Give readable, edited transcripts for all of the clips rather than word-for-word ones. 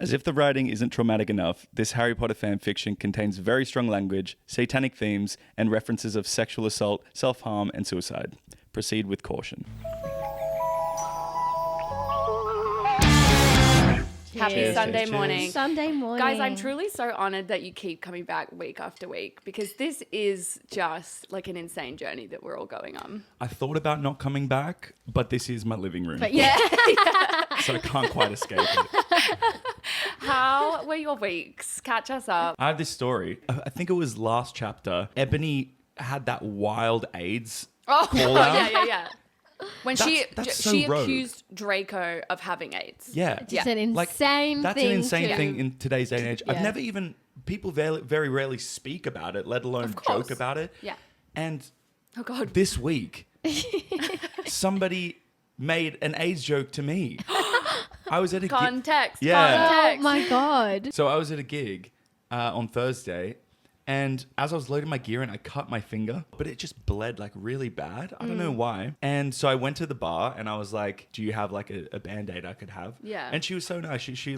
As if the writing isn't traumatic enough, this Harry Potter fan fiction contains very strong language, satanic themes, and references of sexual assault, self-harm, and suicide. Proceed with caution. Happy Cheers, Sunday cheers. morning. Sunday morning. Guys, I'm truly so honoured that you keep coming back week after week because this is just like an insane journey that we're all going on. I thought about not coming back, but this is my living room. But yeah. So I can't quite escape it. How were your weeks? Catch us up. I have this story. I think it was last chapter. Ebony had that wild AIDS call out. Yeah. When That's so she rogue. accused Draco of having AIDS. Yeah. It's an insane That's thing. an insane to- thing in today's day and age. I've Yeah. never even, people very rarely speak about it, let alone Of course. joke about it. Yeah. And Oh God. this week, somebody made an AIDS joke to me. I was at a gig. Context. Yeah. Oh Context. my God. So I was at a gig on Thursday, and as I was loading my gear in, I cut my finger, but it just bled like really bad. I don't know why. And so I went to the bar and I was like, do you have like a Band-Aid I could have? Yeah. And she was so nice. She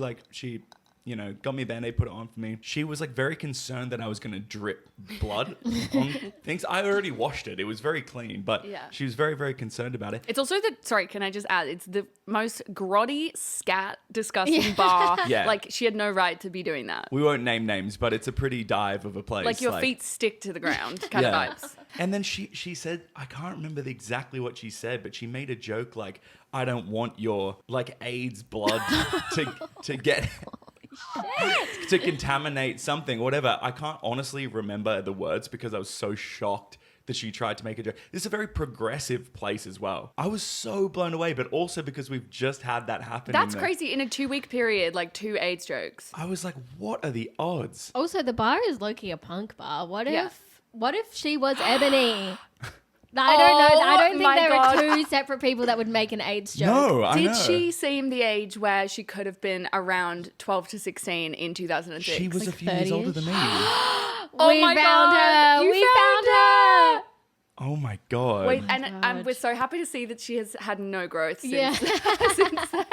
got me a Band-Aid, put it on for me. She was like very concerned that I was going to drip blood on things. I already washed it. It was very clean, but Yeah. she was very, very concerned about it. It's also sorry, can I just add? It's the most grotty, scat, disgusting bar. Yeah. Like, she had no right to be doing that. We won't name names, but it's a pretty dive of a place. Like, your feet stick to the ground kind of vibes. And then she said, I can't remember exactly what she said, but she made a joke like, I don't want your like AIDS blood to get to contaminate something, whatever. I can't honestly remember the words because I was so shocked that she tried to make a joke. This is a very progressive place as well. I was so blown away, but also because we've just had that happen. That's crazy. In a 2-week period, like 2 AIDS jokes. I was like, what are the odds? Also, the bar is low-key a punk bar. What Yeah. if she was Ebony? I don't know. I don't think my there God. are two separate people that would make an AIDS joke. No, I know. Did she seem the age where she could have been around 12 to 16 in 2006? She was a like few years older than me. Oh we my found God, her. you We found found her. Oh my God. Wait, my and God. we're so happy to see that she has had no growth since, Yeah. since then.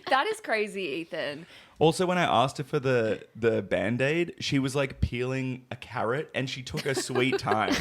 That is crazy, Ethan. Also, when I asked her for the Band-Aid, she was like peeling a carrot and she took her sweet time.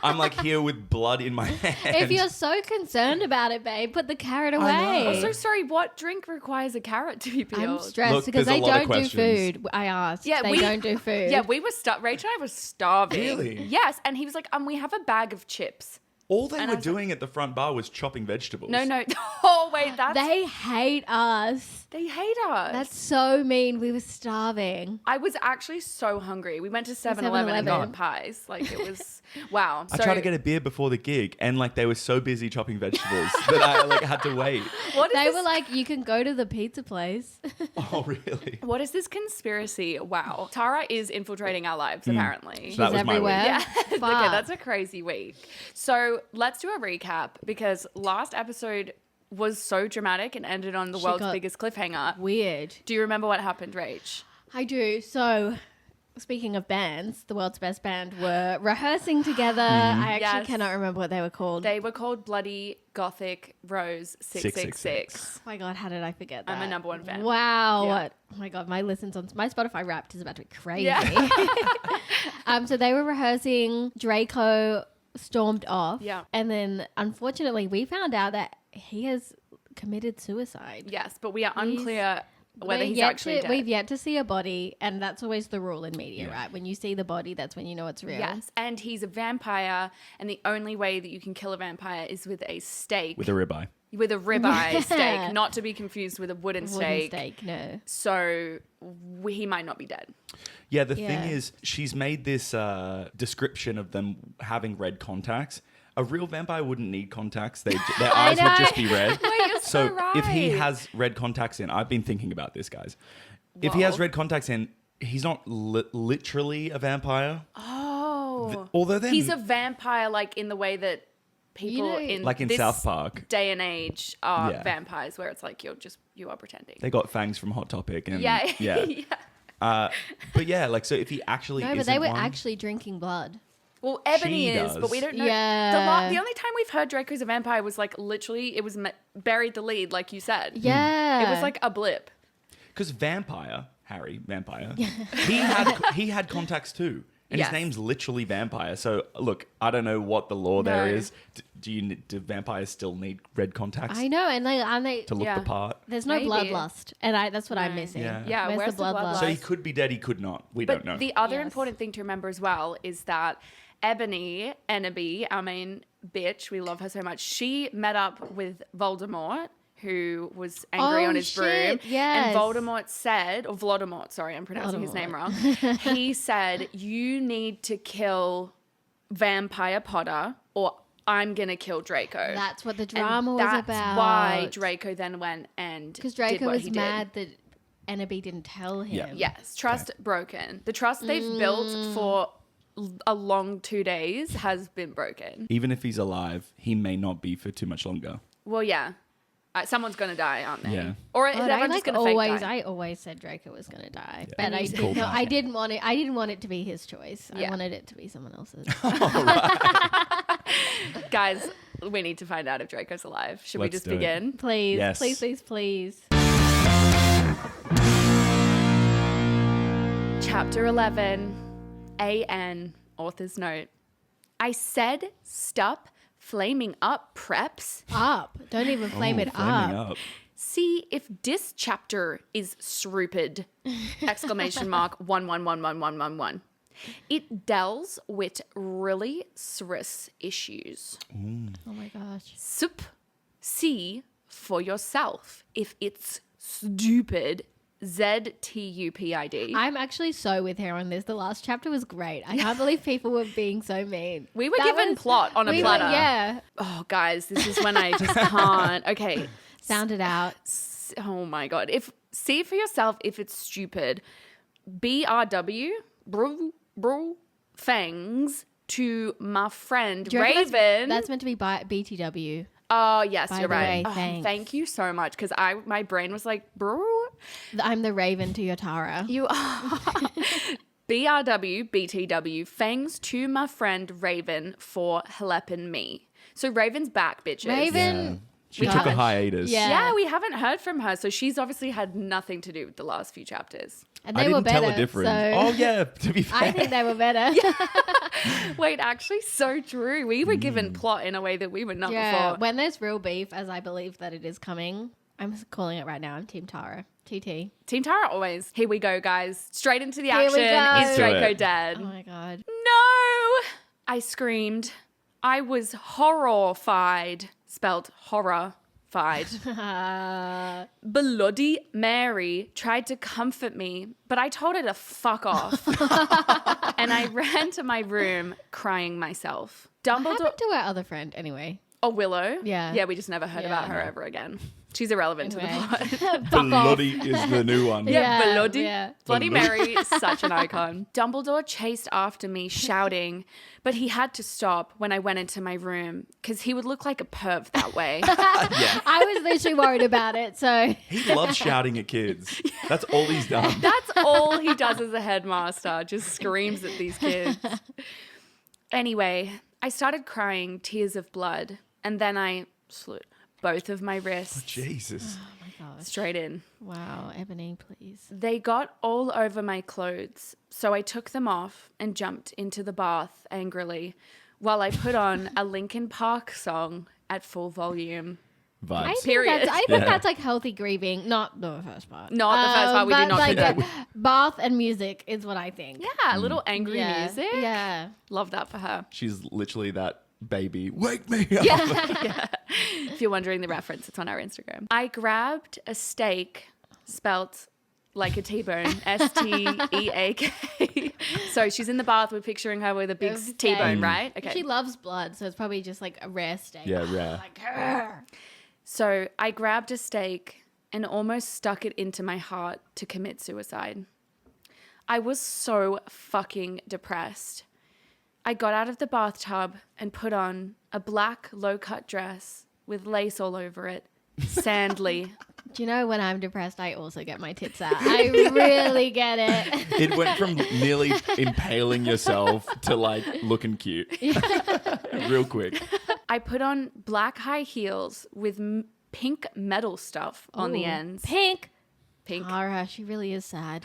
I'm like here with blood in my hand. If you're so concerned about it, babe, put the carrot know. away. I'm so sorry, what drink requires a carrot to be peeled? I'm stressed Look, because there's a they lot of don't do questions. food. I asked. Yeah, they don't do food. Yeah, we were Rach and I were starving. Really? Yes, and he was like, we have a bag of chips. All they And were I was doing at the front bar was chopping vegetables. No. Oh, wait, They hate us. they hate us. That's so mean. We were starving. I was actually so hungry. We went to 7-Eleven and 7-Eleven. got pies. Like, it was, wow. I tried to get a beer before the gig and like they were so busy chopping vegetables that I like had to wait. What is They this? were like, you can go to the pizza place. Oh, really? What is this conspiracy? Wow. Tara is infiltrating our lives, apparently. So that She's was my week. everywhere. Yeah. Okay, Fuck. that's a crazy week. So let's do a recap because last episode was so dramatic and ended on the She world's got biggest cliffhanger. Weird. Do you remember what happened, Rach? I do. So, speaking of bands, the world's best band were rehearsing together. I actually Yes. cannot remember what they were called. They were called Bloody Gothic Rose 666. Oh my God, how did I forget that? I'm a number one fan. Wow. Yeah. Oh my God, my listens on my Spotify Wrapped is about to be crazy. Yeah. So they were rehearsing. Draco stormed off. Yeah. And then unfortunately we found out that he has committed suicide. Yes, but we are He's- unclear whether We're he's yet actually to- dead. We've yet to see a body, and that's always the rule in media, right? When you see the body, that's when you know it's real. Yes, and he's a vampire, and the only way that you can kill a vampire is with a stake. With a ribeye. With a ribeye Yeah. steak, not to be confused with a wooden Wooden steak. steak, no. So he might not be dead. Yeah, the Yeah. thing is, she's made this description of them having red contacts. A real vampire wouldn't need contacts. Their eyes would know. just be red. Wait, you're so if he right. has red contacts in, I've been thinking about this, guys. If he has Whoa. red contacts in, he's not literally a vampire. Oh. Although then, He's a vampire, like in the way that people know- in like in this South Park, day and age are Yeah. vampires, where it's like you are pretending. they got fangs from Hot Topic, and Yeah. yeah. But yeah, like so if he actually No, but isn't they were one, actually drinking blood. Well, Ebony She is, does. but we don't know. Yeah. The only time we've heard Draco's a vampire was like literally, it was buried the lead, like you said. Yeah. It was like a blip. Because Harry, vampire, he had contacts too. And Yes. his name's literally Vampire. So, look, I don't know what the law there No. is. Do vampires still need red contacts I know, and they to look Yeah. the part? there's no Maybe. bloodlust, and that's what I'm No. missing. Yeah. Yeah, where's the bloodlust? So he could be dead, he could not. We But don't know. the other Yes. important thing to remember as well is that Enemy, our main bitch, we love her so much. She met up with Voldemort, who was angry Oh, on his broom. shit, yes. And Voldemort said, or Voldemort, sorry, I'm pronouncing his name wrong. He said, you need to kill Vampire Potter or I'm going to kill Draco. That's what the And drama was about. That's why Draco then went and Because did Draco what was he did. mad that Enemy didn't tell him. Yeah. Yes, trust broken. The trust they've built for a long 2 days has been broken. Even if he's alive, he may not be for too much longer. Well, yeah. Someone's going to die, aren't they? Yeah. Or is God, everyone just going to fake die? I always said Draco was going to die, Yeah. but And I you did called not, that. I didn't want it. I didn't want it to be his choice. Yeah. I wanted it to be someone else's. Guys, we need to find out if Draco's alive. Should we Let's just do it. begin? Please, Yes. please, please, please. Chapter 11, AN, author's note. I said stop flaming up preps. Up. Don't even flame it flaming up. up. See if this chapter is stupid! Exclamation mark 11111111. It deals with really serious issues. Oh my gosh. See for yourself if it's stupid. ZTUPID. I'm actually so with her on this. The last chapter was great. I can't believe people were being so mean. We were given plot on a platter. Yeah. Oh, guys, this is when I just can't. Okay. Sound it out. Oh my god. See for yourself if it's stupid. BRW, bro, fangs to my friend Do you reckon Raven. That's meant to be by BTW. Oh, yes, By you're the right. way, Oh, thanks. thank you so much because my brain was like, bro, I'm the Raven to your Tara. you are. BRW, BTW, thanks to my friend Raven for helping me. So Raven's back, bitches. Raven. Yeah. She We took a haven't- hiatus. Yeah. Yeah, we haven't heard from her, so she's obviously had nothing to do with the last few chapters. And I they were didn't better. tell a difference. So Oh, yeah, to be fair. I think they were better. Wait, actually, so true. We were given plot in a way that we were not Yeah. before. When there's real beef, as I believe that it is coming, I'm calling it right now. I'm Team Tara. TT. Team Tara always. Here we go, guys. Straight into the Here we action. go. Is Do Draco it. dead? Oh my god. No! I screamed. I was horrified. Spelled horror. Bloody Mary tried to comfort me, but I told her to fuck off. And I ran to my room crying myself. What Dumbledore. happened to our other friend anyway? Oh, Willow? Yeah. Yeah, we just never heard about her Yeah. ever again. She's irrelevant Anyway. to the plot. Bloody is the new one. Yeah, Bloody. Yeah. Bloody Bloody. Mary is such an icon. Dumbledore chased after me, shouting, but he had to stop when I went into my room because he would look like a perv that way. Yeah. I was literally worried about it. So He loves shouting at kids. That's all he's done. That's all he does as a headmaster, just screams at these kids. Anyway, I started crying tears of blood, and then I slit both of my wrists Jesus. oh my gosh. straight in. Wow, Ebony, please. They got all over my clothes, so I took them off and jumped into the bath angrily while I put on a Linkin Park song at full volume. Vibes. I think Period. that's like healthy grieving, not the first part. Not the first part, we do but not like condone. bath and music is what I think. Yeah, a little angry Yeah. music. Yeah. Love that for her. She's literally that baby. Wake me up. Yeah. If you're wondering the reference, it's on our Instagram. I grabbed a steak spelt like a T-bone, STEAK. So she's in the bath. We're picturing her with a big Okay. T-bone, right? Okay. She loves blood, so it's probably just like a rare steak. Yeah, rare. Like, grr. So I grabbed a steak and almost stuck it into my heart to commit suicide. I was so fucking depressed. I got out of the bathtub and put on a black low-cut dress with lace all over it, sandly. Do you know when I'm depressed, I also get my tits out. I really get it. It went from nearly impaling yourself to like looking cute. Real quick. I put on black high heels with pink metal stuff on the Ooh. ends. Pink. pink, Tara, she really is sad.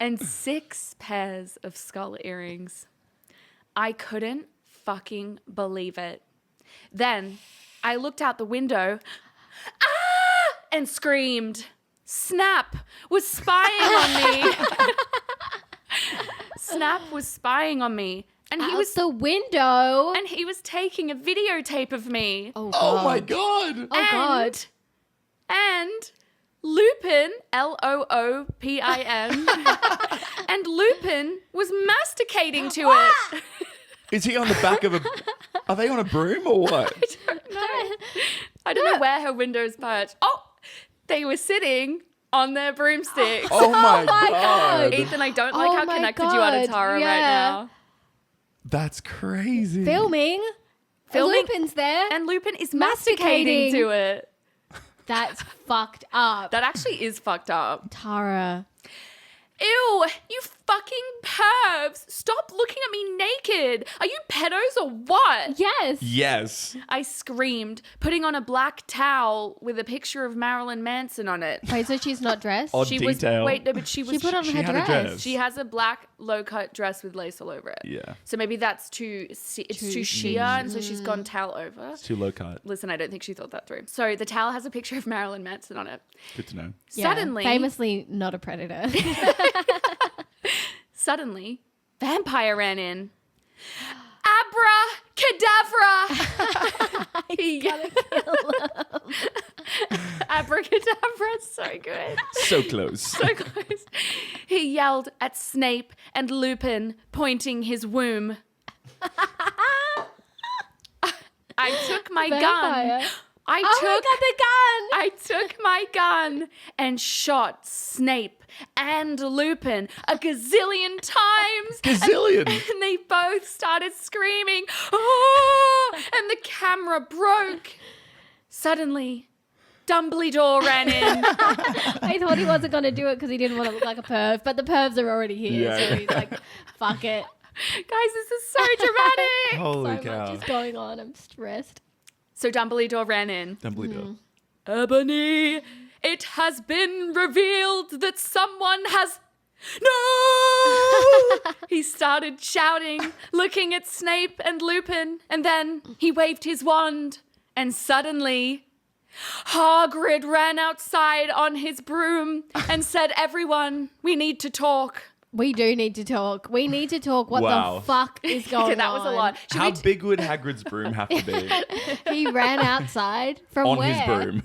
and 6 pairs of skull earrings. I couldn't fucking believe it. Then I looked out the window and screamed. Snap was spying on me. Snap was spying on me. And he was the window. and he was taking a videotape of me. Oh, God. Oh my God. Oh, God. And Lupin, Loopin, and Lupin was masticating to it. Is he on the back of a... Are they on a broom or what? I don't know where her windows perched. Oh, they were sitting on their broomsticks. Oh my my God. Ethan, I don't like Oh how my connected you are to God, Tara right yeah. now. That's crazy. Filming. Lupin's there. And Lupin is masticating to it. That's fucked up. That actually is fucked up. Tara. Ew, you fucking pervs. Stop looking at me naked. Are you pedos or what? Yes. Yes. I screamed, putting on a black towel with a picture of Marilyn Manson on it. Wait, so she's not dressed? Odd She detail. was, wait, no, but she was, She put on She her had a dress. dress. she has a black low-cut dress with lace all over it. Yeah. So maybe that's it's too sheer, and so she's gone towel over. It's too low cut. Listen, I don't think she thought that through. So the towel has a picture of Marilyn Manson on it. Good to know. Yeah, Suddenly, famously not a predator. Suddenly, vampire ran in. Abracadabra! He gotta kill him. Abracadabra, so good. So close. So close. He yelled at Snape and Lupin, pointing his womb. I took my gun. Vampire. Oh I took my gun and shot Snape and Lupin a gazillion times. Gazillion. And they both started screaming, "Oh!" And the camera broke. Suddenly, Dumbledore ran in. I thought he wasn't going to do it because he didn't want to look like a perv, but the pervs are already here. Yeah. So he's like, fuck it. Guys, this is so dramatic. Holy So cow. much is going on. I'm stressed. So Dumbledore ran in. Dumbledore. Ebony, it has been revealed that someone has... No! He started shouting, looking at Snape and Lupin, and then he waved his wand, and suddenly Hagrid ran outside on his broom and said, "Everyone, we need to talk." We do need to talk. We need to talk. What Wow. the fuck is going on? Okay, that was a lot. Should How we big would Hagrid's broom have to be He ran outside from on where? his broom?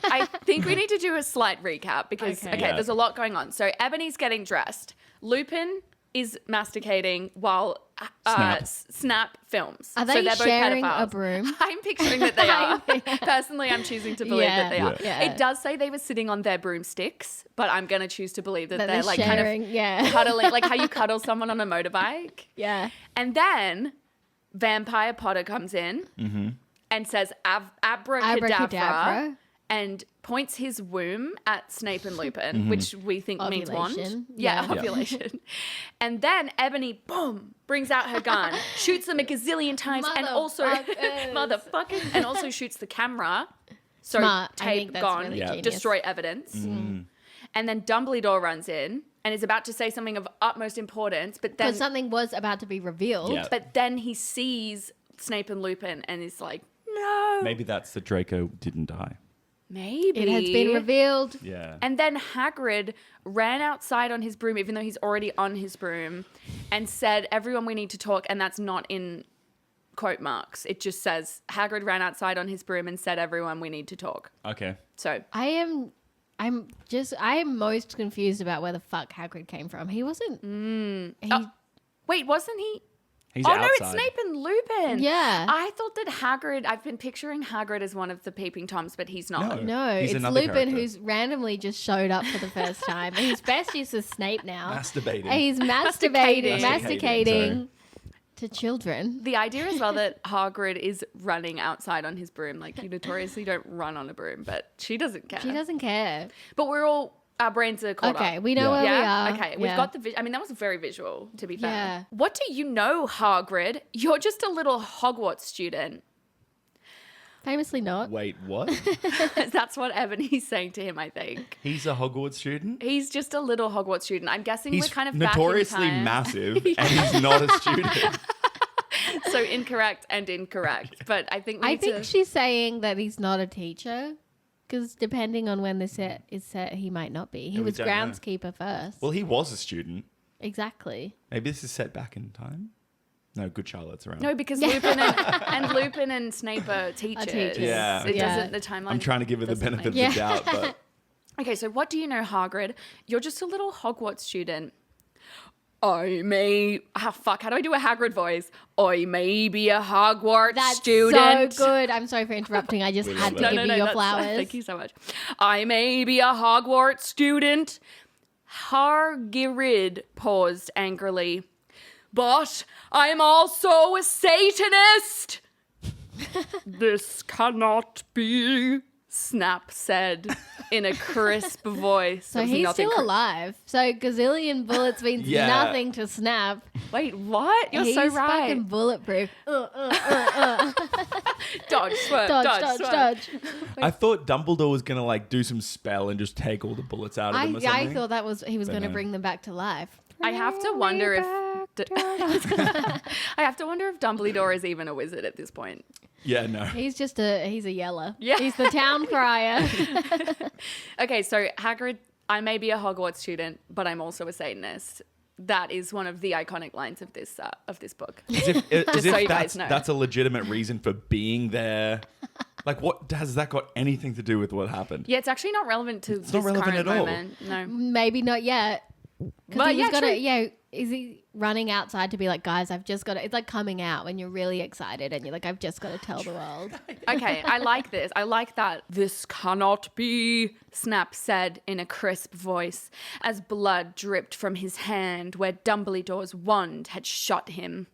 I think we need to do a slight recap because, Okay. Yeah. there's a lot going on. So Ebony's getting dressed. Lupin is masticating while Snap films. Are So they they're both sharing pedophiles. a broom? I'm picturing that they are. Personally, I'm choosing to believe that they are. Yeah. It does say they were sitting on their broomsticks, but I'm going to choose to believe that, That they're like sharing, kind yeah. of cuddling, like how you cuddle someone on a motorbike. Yeah. And then Vampire Potter comes in and says abracadabra, Abracadabra. and points his womb at Snape and Lupin, which we think means wand. Ovulation. Yeah, Yeah. ovulation. And then Ebony, boom, brings out her gun, shoots them a gazillion times, and also Motherfuckers. motherfucking, and also shoots the camera. So Smart. I tape think that's gone, really genius. destroy evidence. And then Dumbledore runs in and is about to say something of utmost importance, but then Because something was about to be revealed. Yeah. but then he sees Snape and Lupin and is like, no. Maybe that's that Draco didn't die. Maybe. It has been revealed. Yeah. And then Hagrid ran outside on his broom, even though he's already on his broom, and said, "Everyone, we need to talk." And that's not in quote marks. It just says, Hagrid ran outside on his broom and said, "Everyone, we need to talk." Okay. So I'm most confused about where the fuck Hagrid came from. He wasn't. wait, wasn't he? He's Oh, outside. no, it's Snape and Lupin. Yeah. I thought that Hagrid, I've been picturing Hagrid as one of the peeping Toms, but he's not. No, He's it's another Lupin character. who's randomly just showed up for the first time. And his best use is Snape now. Masturbating. And he's Masticating. masticating to children. The idea as well that Hagrid is running outside on his broom. Like, you notoriously don't run on a broom, but she doesn't care. She doesn't care. But our brains are caught up. Okay, we know Yeah. where we Yeah? are. Okay, we've Yeah. got the I mean, that was very visual, to be fair. Yeah. What do you know, Hagrid? You're just a little Hogwarts student. Famously not. Wait, what? That's what Ebony's saying to him, I think. He's a Hogwarts student? He's just a little Hogwarts student. I'm guessing He's we're kind of notoriously back in time. massive and he's not a student. So incorrect and incorrect. But I think we I need think to... she's saying that he's not a teacher. Because depending on when the set is set, he might not be. He we was don't know. groundskeeper first. Well, he was a student. Exactly. Maybe this is set back in time? No, Good Charlotte's around. No, because Lupin and Snape are teachers. teachers. Yeah. It Yeah. doesn't, the timeline I'm trying to give her the doesn't benefit of make- the doubt, but Okay, so what do you know, Hagrid? You're just a little Hogwarts student. How do I do a Hagrid voice? I may be a Hogwarts That's student. so good. I'm sorry for interrupting. I just We had love to it. give you your that's flowers. Thank you so much. I may be a Hogwarts student. Hagrid paused angrily. But I'm also a Satanist. This cannot be, Snap said in a crisp voice. So There was he's nothing still alive. So gazillion bullets means Yeah. nothing to Snap. Wait, what? You're he's so right. fucking bulletproof. Dodge, swerve, Dodge. I thought Dumbledore was going to like do some spell and just take all the bullets out of them or something. I thought that was he was But going to no. bring them back to life. I have to wonder if I have to wonder if Dumbledore is even a wizard at this point. Yeah, no. He's a yeller. Yeah. He's the town crier. Okay, so Hagrid, I may be a Hogwarts student, but I'm also a Satanist. That is one of the iconic lines of this book. As if so you guys know. that's a legitimate reason for being there. Like, what has that got anything to do with what happened? Yeah, it's actually not relevant to this not relevant current at all. moment. No. Maybe not yet. But He's yeah, got true. is he running outside to be like, guys, I've just got to, it's like coming out when you're really excited and you're like, I've just got to tell the world. Okay, I like this. I like that. This cannot be, Snap said in a crisp voice as blood dripped from his hand where Dumbledore's wand had shot him.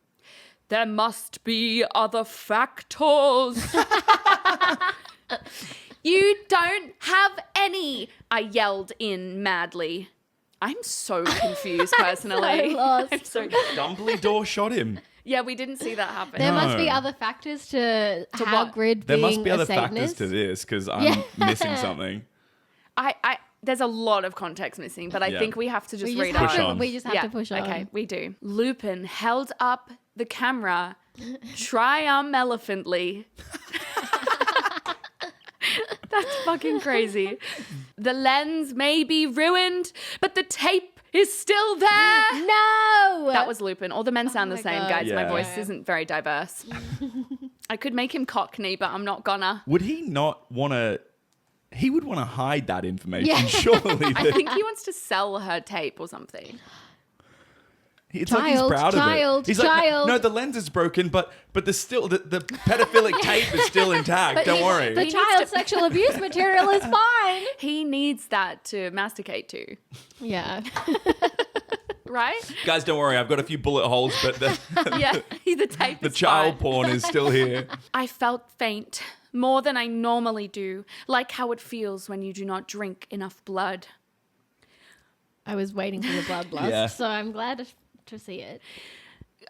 There must be other factors. You don't have any, I yelled in madly. I'm so confused personally. So lost. I'm so- Dumbledore shot him. yeah, we didn't see that happen. There must be No. other factors to what? Hagrid There being must be a other Satanist. factors to this because I'm Yeah. missing something. I there's a lot of context missing, but I Yeah. think we have to just We read just, have Push to, on. we just have to push on. Okay, we do. Lupin held up the camera triumphantly. That's fucking crazy. The lens may be ruined, but the tape is still there. No! That was Lupin. All the men sound the my same, God. guys. My Yeah. voice isn't very diverse. I could make him Cockney, but I'm not gonna. Would he not want to? He would want to hide that information, Yeah. surely. I think he wants to sell her tape or something. It's like he's Child, proud child, of it. He's like, child. no, the lens is broken, but the still the pedophilic tape is still intact. Don't worry. The needs child to- sexual abuse material is fine. He needs that to masticate to, Yeah. right? Guys, don't worry. I've got a few bullet holes, but Yeah, the tape the is child fine. porn is still here. I felt faint, more than I normally do, like how it feels when you do not drink enough blood. I was waiting for the bloodlust, Yeah. so I'm glad to see it.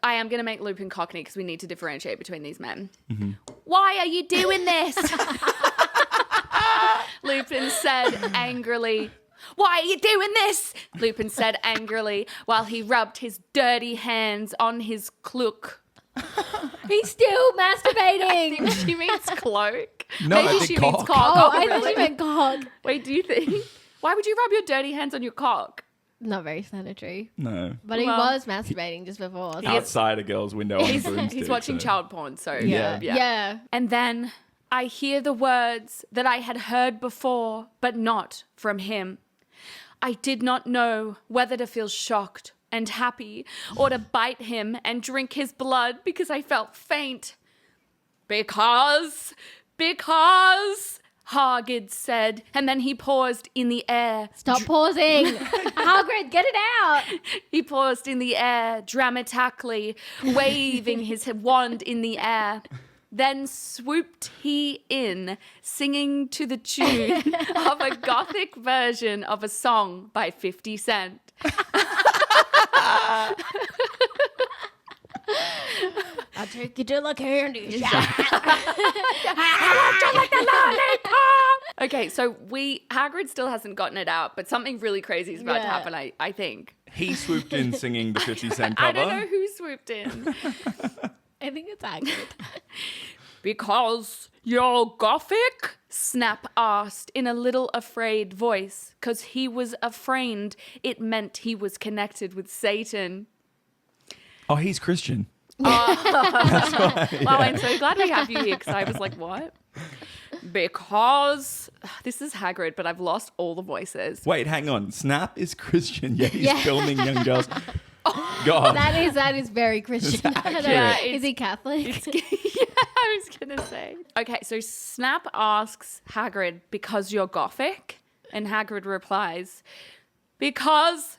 I am going to make Lupin Cockney because we need to differentiate between these men. Mm-hmm. Why are you doing this? Lupin said angrily. Why are you doing this? Lupin said angrily while he rubbed his dirty hands on his cloak. He's still masturbating. She means cloak. No, I Maybe think she cock. means cock. Oh, Oh, I thought really? you meant cock. Wait, do you think? Why would you rub your dirty hands on your cock? Not very sanitary. No. But he Well- was masturbating just before. So. Outside a girl's window on a broomstick. He's watching so- child porn, so Yeah. Yeah. And then I hear the words that I had heard before, but not from him. I did not know whether to feel shocked and happy or to bite him and drink his blood because I felt faint. Because, Hagrid said, and then he paused in the air. Stop pausing. Hagrid, get it out. He paused in the air, dramatically, waving his wand in the air. Then swooped he in, singing to the tune of a gothic version of a song by 50 Cent. I I'll take you to the candy shop. Okay, so Hagrid still hasn't gotten it out, but something really crazy is about to happen, I think. He swooped in singing the 50 Cent cover. I don't know who swooped in. I think it's Hagrid. Because you're Gothic? Snap asked in a little afraid voice. Because he was afraid it meant he was connected with Satan. Oh, he's Christian. Wow, I'm so glad we have you here because I was like, what? Because this is Hagrid, but I've lost all the voices. Wait, hang on. Snap is Christian. Yeah, he's filming young girls. God. That is very Christian. Yeah, is he Catholic? Yeah, I was going to say. Okay, so Snap asks Hagrid, because you're Gothic? And Hagrid replies, because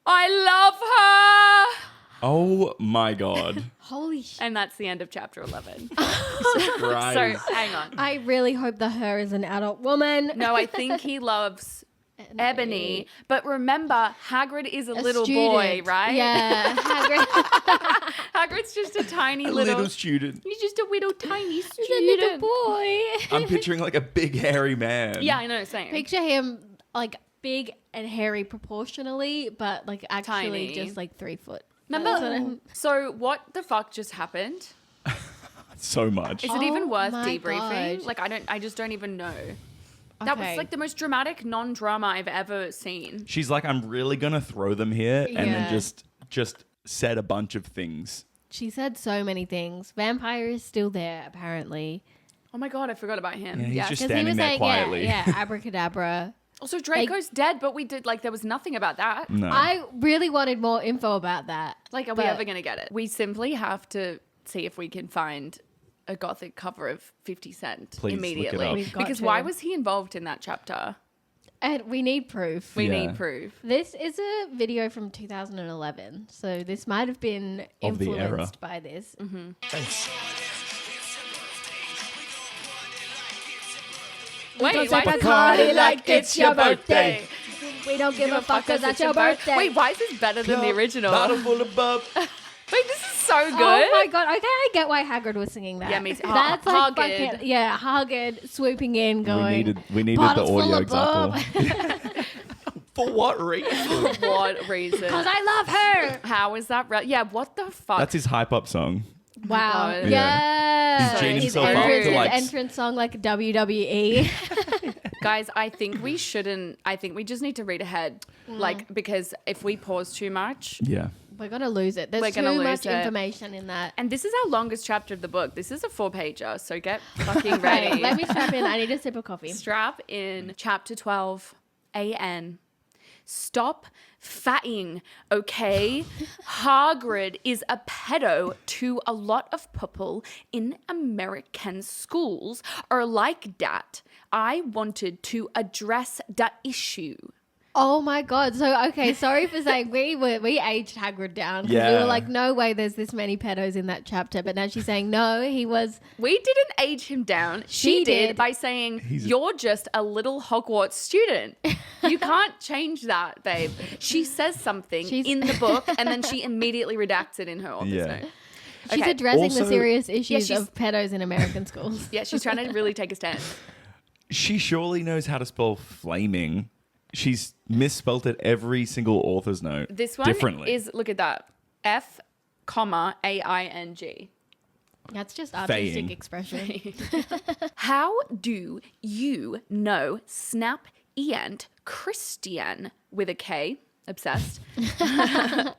I love her. Oh my God. Holy shit. And that's the end of chapter 11. Christ. So hang on. I really hope the her is an adult woman. No, I think he loves Ebony. But remember, Hagrid is a little student. boy, right? Yeah. Hagrid. Hagrid's just a tiny A little student. He's just a little tiny He's a student. little boy. I'm picturing like a big hairy man. Yeah, I know, same. Picture him like big and hairy proportionally, but like actually Tiny. just like 3 foot. Remember? So what the fuck just happened? So much. Is it even worth my debriefing? God. Like I just don't even know. That was Okay. like the most dramatic non-drama I've ever seen. She's like, I'm really going to throw them here and then Yeah. just said a bunch of things. She said so many things. Vampire is still there, apparently. Oh my god, I forgot about him. Yeah, he's just 'Cause he standing was there saying, quietly. yeah, abracadabra. Also, Draco's dead, but we did there was nothing about that. No. I really wanted more info about that. Like, are we ever gonna get it? We simply have to see if we can find a Gothic cover of 50 Cent Please look it immediately. up. We've got Because to. why was he involved in that chapter? And we need proof. We Yeah. need proof. This is a video from 2011, so this might have been Of the era. influenced by this. Wait, don't why take does a party it like it's your birthday. We don't give give a fuck 'cause that's your birthday. Wait, why is this better than the original? Bottle full of bub. Wait, this is so good. Oh my god! Okay, I get why Hagrid was singing that. Yeah, me too. That's like Hagrid. fucking, yeah, Hagrid swooping in, going. We needed the "Bottles full audio of example. bub." For what reason? For what reason? Because I love her. How is that? Yeah, what the fuck? That's his hype up song. Wow. God. Yeah. He's chained His himself up entrance, to, like, his entrance song like WWE. Guys, I think we shouldn't. I think we just need to read ahead. Like, because if we pause too much. Yeah. We're gonna lose it. There's We're too gonna lose much it. information in that. And this is our longest chapter of the book. This is a 4-pager, so get fucking Okay, ready. let me strap in. I need a sip of coffee. Strap in. Chapter 12, AN. Stop fatting, okay? Hagrid is a pedo to a lot of people in American schools are like that. I wanted to address that issue. Oh my god! So okay, sorry for saying we aged Hagrid down because we Yeah. were like, no way, there's this many pedos in that chapter. But now she's saying no, he was. We didn't age him down. She She did did. by saying, He's a- you're just a little Hogwarts student. You can't change that, babe. She says something She's- in the book and then she immediately redacts it in her author's Yeah. note. She's Okay. addressing the Also- serious issues she's- of pedos in American schools. Yeah, she's trying to really take a stand. She surely knows how to spell flaming. She's misspelt it every single author's note. This one differently. is, look at that, F, comma, AING. That's just artistic Faying. expression. How do you know Snap and Christian with a K, obsessed,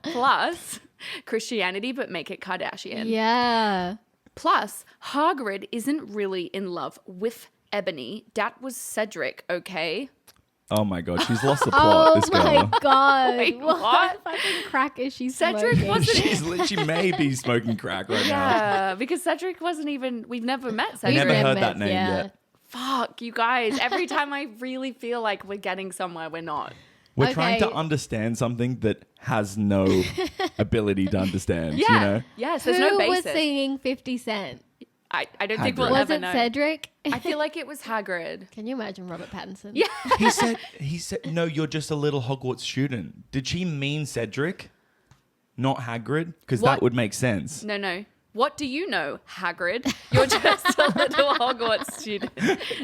plus Christianity but make it Kardashian. Yeah. Plus, Hagrid isn't really in love with Ebony. That was Cedric, okay? Oh my god, she's lost the plot. Oh This my girl. god. Wait, what what? fucking crack is she Cedric smoking? wasn't- She may be smoking crack right now. Yeah, because Cedric wasn't even, we've never met Cedric. Never We've heard met, that name yeah. yet. Fuck, you guys. Every time I really feel like we're getting somewhere, we're not. We're trying to Okay. understand something that has no ability to understand. Yeah. You know? Yes, there's Who no was basis. singing 50 Cent? I don't think we'll Hagrid. Was ever it know. Cedric? I feel like it was Hagrid. Can you imagine Robert Pattinson? Yeah. He said, no, you're just a little Hogwarts student. Did she mean Cedric? Not Hagrid? Because What? that would make sense. No. What do you know, Hagrid? You're just a little Hogwarts student.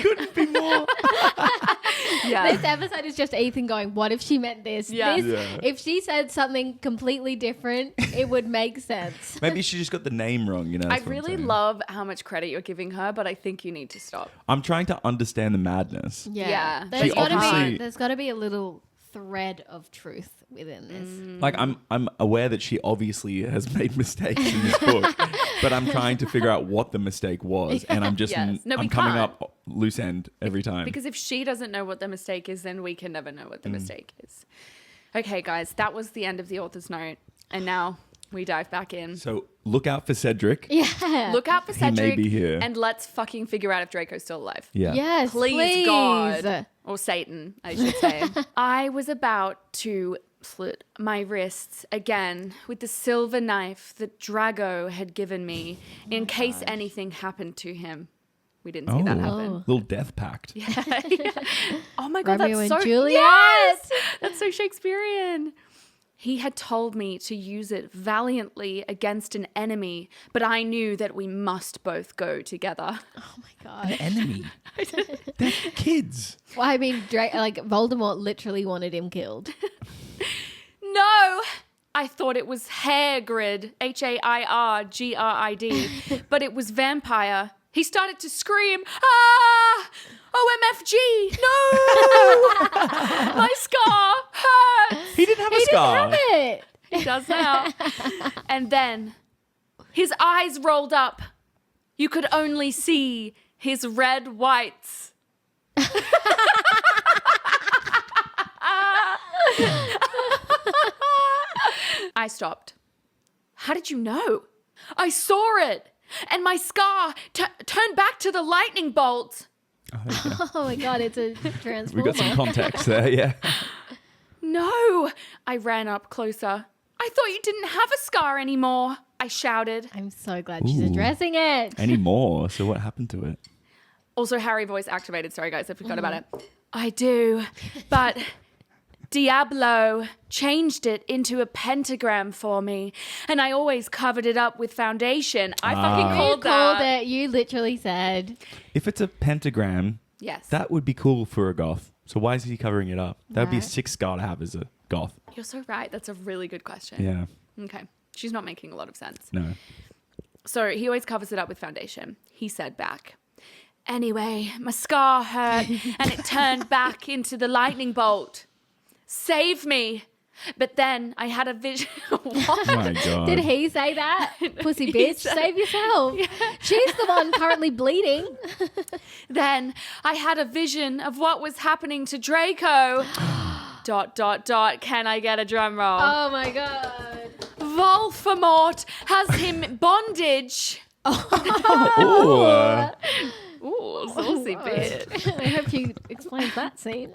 Couldn't be more. Yeah. This episode is just Ethan going, what if she meant this? Yeah. Yeah. If she said something completely different, it would make sense. Maybe she just got the name wrong, you know. I that's what I'm really saying. love how much credit you're giving her, but I think you need to stop. I'm trying to understand the madness. Yeah. There's She gotta obviously- be there's gotta be a little thread of truth within this. Like I'm aware that she obviously has made mistakes in this book, but I'm trying to figure out what the mistake was, and I'm just Yes. No, we I'm coming can't. up loose end every time. Because if she doesn't know what the mistake is, then we can never know what the mistake is. Okay, guys, that was the end of the author's note. And now we dive back in. So look out for Cedric. Yeah. Look out for He may Cedric be here. and let's fucking figure out if Draco's still alive. Yeah. Yes, Please, God. Or Satan, I should say. I was about to slit my wrists again with the silver knife that Drago had given me in case anything happened to him. We didn't see that happen. Little death pact. Yeah. Oh my God, Romeo that's and so... Juliet. Yes! That's so Shakespearean. He had told me to use it valiantly against an enemy, but I knew that we must both go together. Oh my god. Enemy. They're kids. Well, I mean, like Voldemort literally wanted him killed. No! I thought it was Hagrid, Hairgrid, but it was vampire. He started to scream, ah! OMFG! No! My scar hurts! He didn't have a scar. Damn it. He does now. And then his eyes rolled up. You could only see his red whites. I stopped. How did you know? I saw it. And my scar turned back to the lightning bolt. Oh my god, it's a We transformer. got some context there, yeah. No. I ran up closer. I thought you didn't have a scar anymore, I shouted. I'm so glad she's Ooh. addressing it. Any more? So what happened to it? Also, Harry voice activated. Sorry, guys, I forgot about it. I do, but Diablo changed it into a pentagram for me, and I always covered it up with foundation. I fucking You called called that. it. You literally said. If it's a pentagram, Yes. that would be cool for a goth. So why is he covering it up? That would be a Right. sick scar to have as a goth. You're so right. That's a really good question. Yeah. Okay. She's not making a lot of sense. No. So he always covers it up with foundation. He said back. Anyway, my scar hurt and it turned back into the lightning bolt. Save me. But then I had a vision. What? Oh my God. Did he say that? Pussy He bitch, said- save yourself. She's the one currently bleeding. Then I had a vision of what was happening to Draco. ... Can I get a drum roll? Oh my god. Voldemort has him bondage. Ooh. Ooh, saucy bit. I hope you explained that scene.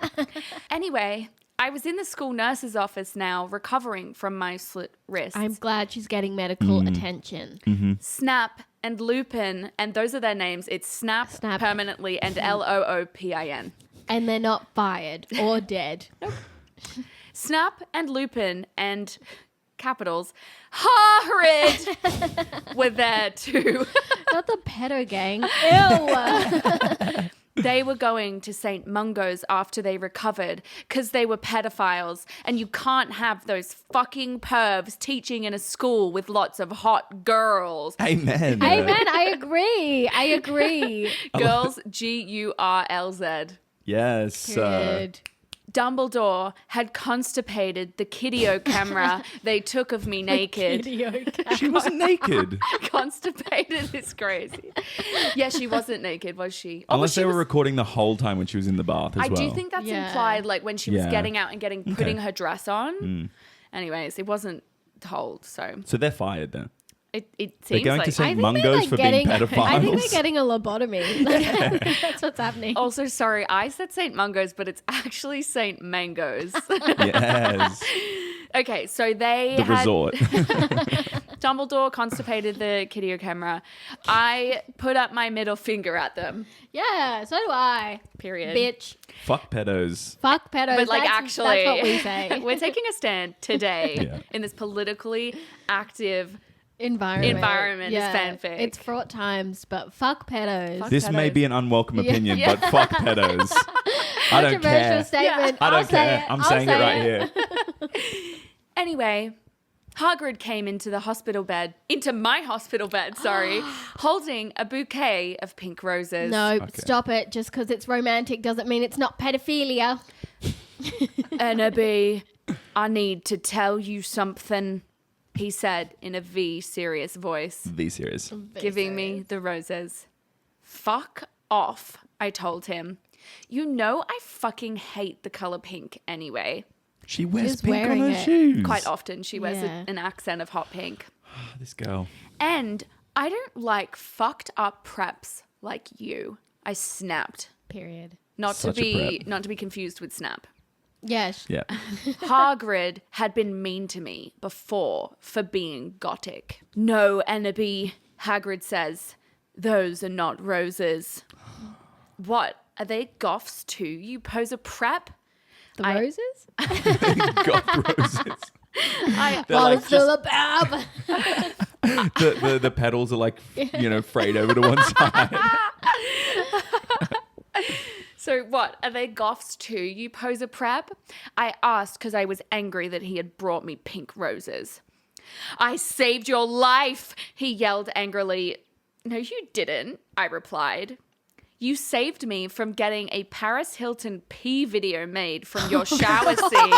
Anyway, I was in the school nurse's office now, recovering from my slit wrist. I'm glad she's getting medical attention. Snap and Lupin, and those are their names. It's Snap, Snap. permanently and Loopin. And they're not fired or dead. Snap and Lupin and capitals Harriet were there too. Not the pedo gang. Ew. They were going to St. Mungo's after they recovered because they were pedophiles, and you can't have those fucking pervs teaching in a school with lots of hot girls. Amen. Amen. I agree. Girls, Gurlz. Yes. Good. Dumbledore had constipated the kiddie camera they took of me naked. She wasn't naked. Constipated is crazy. Yeah, she wasn't naked, was she? Oh, Unless she they were was- recording the whole time when she was in the bath as I well. do think that's Yeah. implied, like when she was Yeah. getting out and putting her dress on. Mm. Anyways, it wasn't told, so So they're fired then. it They're seems going like. to St. they're, Mungo's like, for being I pedophiles. think they're getting a lobotomy. That's what's happening. Also, sorry, I said St. Mungo's, but it's actually St. Mango's. Yes. Okay, so they The had resort. Dumbledore constipated the kiddie camera. I put up my middle finger at them. Yeah, so do I. Period. Bitch. Fuck pedos. Fuck pedos. But like, that's actually, what we say. we're taking a stand today Yeah. in this politically active environment is fanfic. It's fraught times, but fuck pedos. Fuck This may pedos. be an unwelcome opinion, but fuck pedos. I don't Controversial care. statement. I I'll don't say care. it. I'm I'll saying it say right here. Anyway, Hagrid came into my hospital bed, sorry, holding a bouquet of pink roses. No, Okay. stop it. Just because it's romantic doesn't mean it's not pedophilia. Ennaby, I need to tell you something, he said in a serious voice, The series. giving me the roses. Fuck off, I told him. You know I fucking hate the color pink anyway. She wears She's pink on wearing her it. shoes. Quite often she wears Yeah. an accent of hot pink. This girl. And I don't like fucked up preps like you. I snapped. Period. Not Such to a be prep. not to be confused with snap. Yes. Yeah. Hagrid had been mean to me before for being gothic. No, Ennaby, Hagrid says. Those are not roses. What? Are they goths too? You pose a prep? The I- roses? Got roses. I They're like Still a bab. the petals are like, frayed over to one side. So what? Are they goths too? You pose a prep? I asked because I was angry that he had brought me pink roses. I saved your life, he yelled angrily. No, you didn't, I replied. You saved me from getting a Paris Hilton pee video made from your shower scene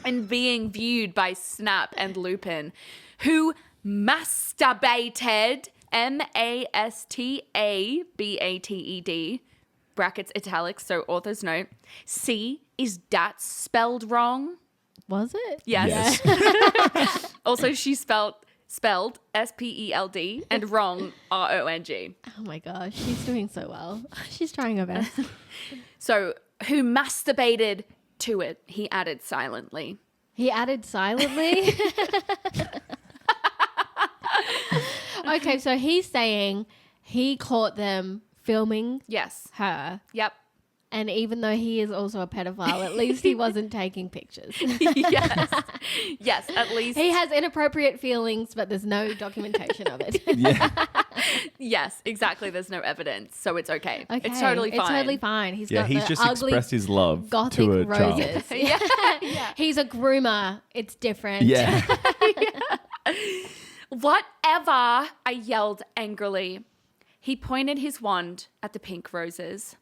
and being viewed by Snap and Lupin, who masturbated, MASTABATED, brackets italics, so author's note. See, is that spelled wrong? Was it? Yes. Also, she spelled spelled SPELD and wrong RONG. Oh my gosh, she's doing so well. She's trying her best. So, who masturbated to it, he added silently. He added silently. Okay, so he's saying he caught them filming Yes. her. Yep. And even though he is also a pedophile, at least he wasn't taking pictures. Yes. Yes, at least. He has inappropriate feelings, but there's no documentation of it. Yeah. Yes, exactly. There's no evidence, so it's okay. Okay, It's totally fine. It's totally fine. He's Yeah, got he's the just ugly expressed his love gothic to a child. roses. Yeah. Yeah. He's a groomer. It's different. Yeah. Whatever, I yelled angrily. He pointed his wand at the pink roses.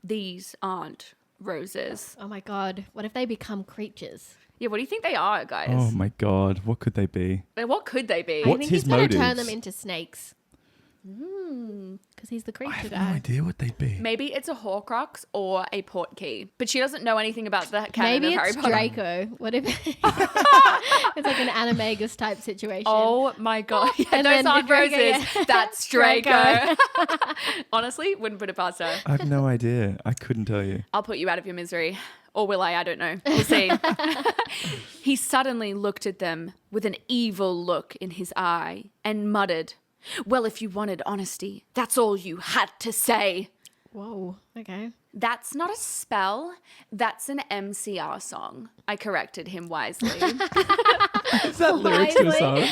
These aren't roses. Oh my God. What if they become creatures? Yeah, what do you think they are, guys? Oh my God. What could they be? What could they be? I What's think his he's going to turn motives? them into snakes. Because he's the I creature have no guy. idea what they'd be. Maybe it's a Horcrux or a Portkey. But she doesn't know anything about the canon Maybe of Harry it's Potter. Draco. What if it's like an Animagus type situation? Oh my God. Yeah, And those then aren't Draco, roses. yeah. That's Draco. Draco. Honestly, wouldn't put it past her. I have no idea. I couldn't tell you. I'll put you out of your misery. Or will I? I don't know. We'll see. He suddenly looked at them with an evil look in his eye and muttered, well, if you wanted honesty, that's all you had to say. Whoa. Okay. That's not a spell. That's an MCR song. I corrected him wisely. Is that lyrics to a song?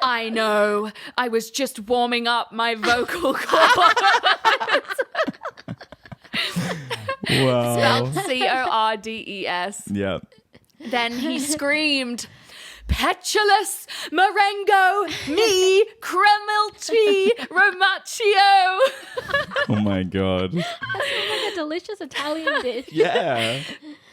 I know. I was just warming up my vocal cords. Wow. Spelled CORDES. Yeah. Then he screamed, Petulous Marengo mi cremilci romaccio. Oh my God. Like a delicious Italian dish. Yeah.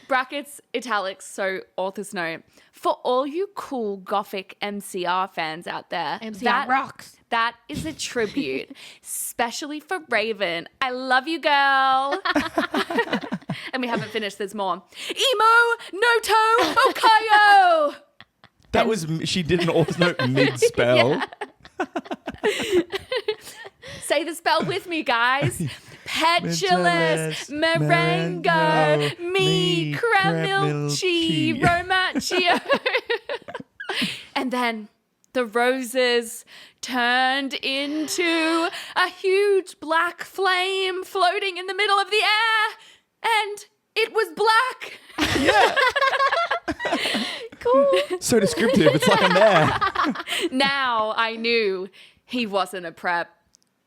Brackets, italics, so author's note. For all you cool gothic MCR fans out there, MCR rocks. That is a tribute, especially for Raven. I love you, girl. And we haven't finished, there's more. Emo, Noto, Okayo. That was, she did an author's note mid-spell. Say the spell with me, guys. Petulous, Petulous, Marengo, Marengo, mi mi cremilci, cremilci. romaccio. And then the roses turned into a huge black flame floating in the middle of the air. And it was black. Yeah. Cool. So descriptive. It's like I'm there. Now I knew he wasn't a prep.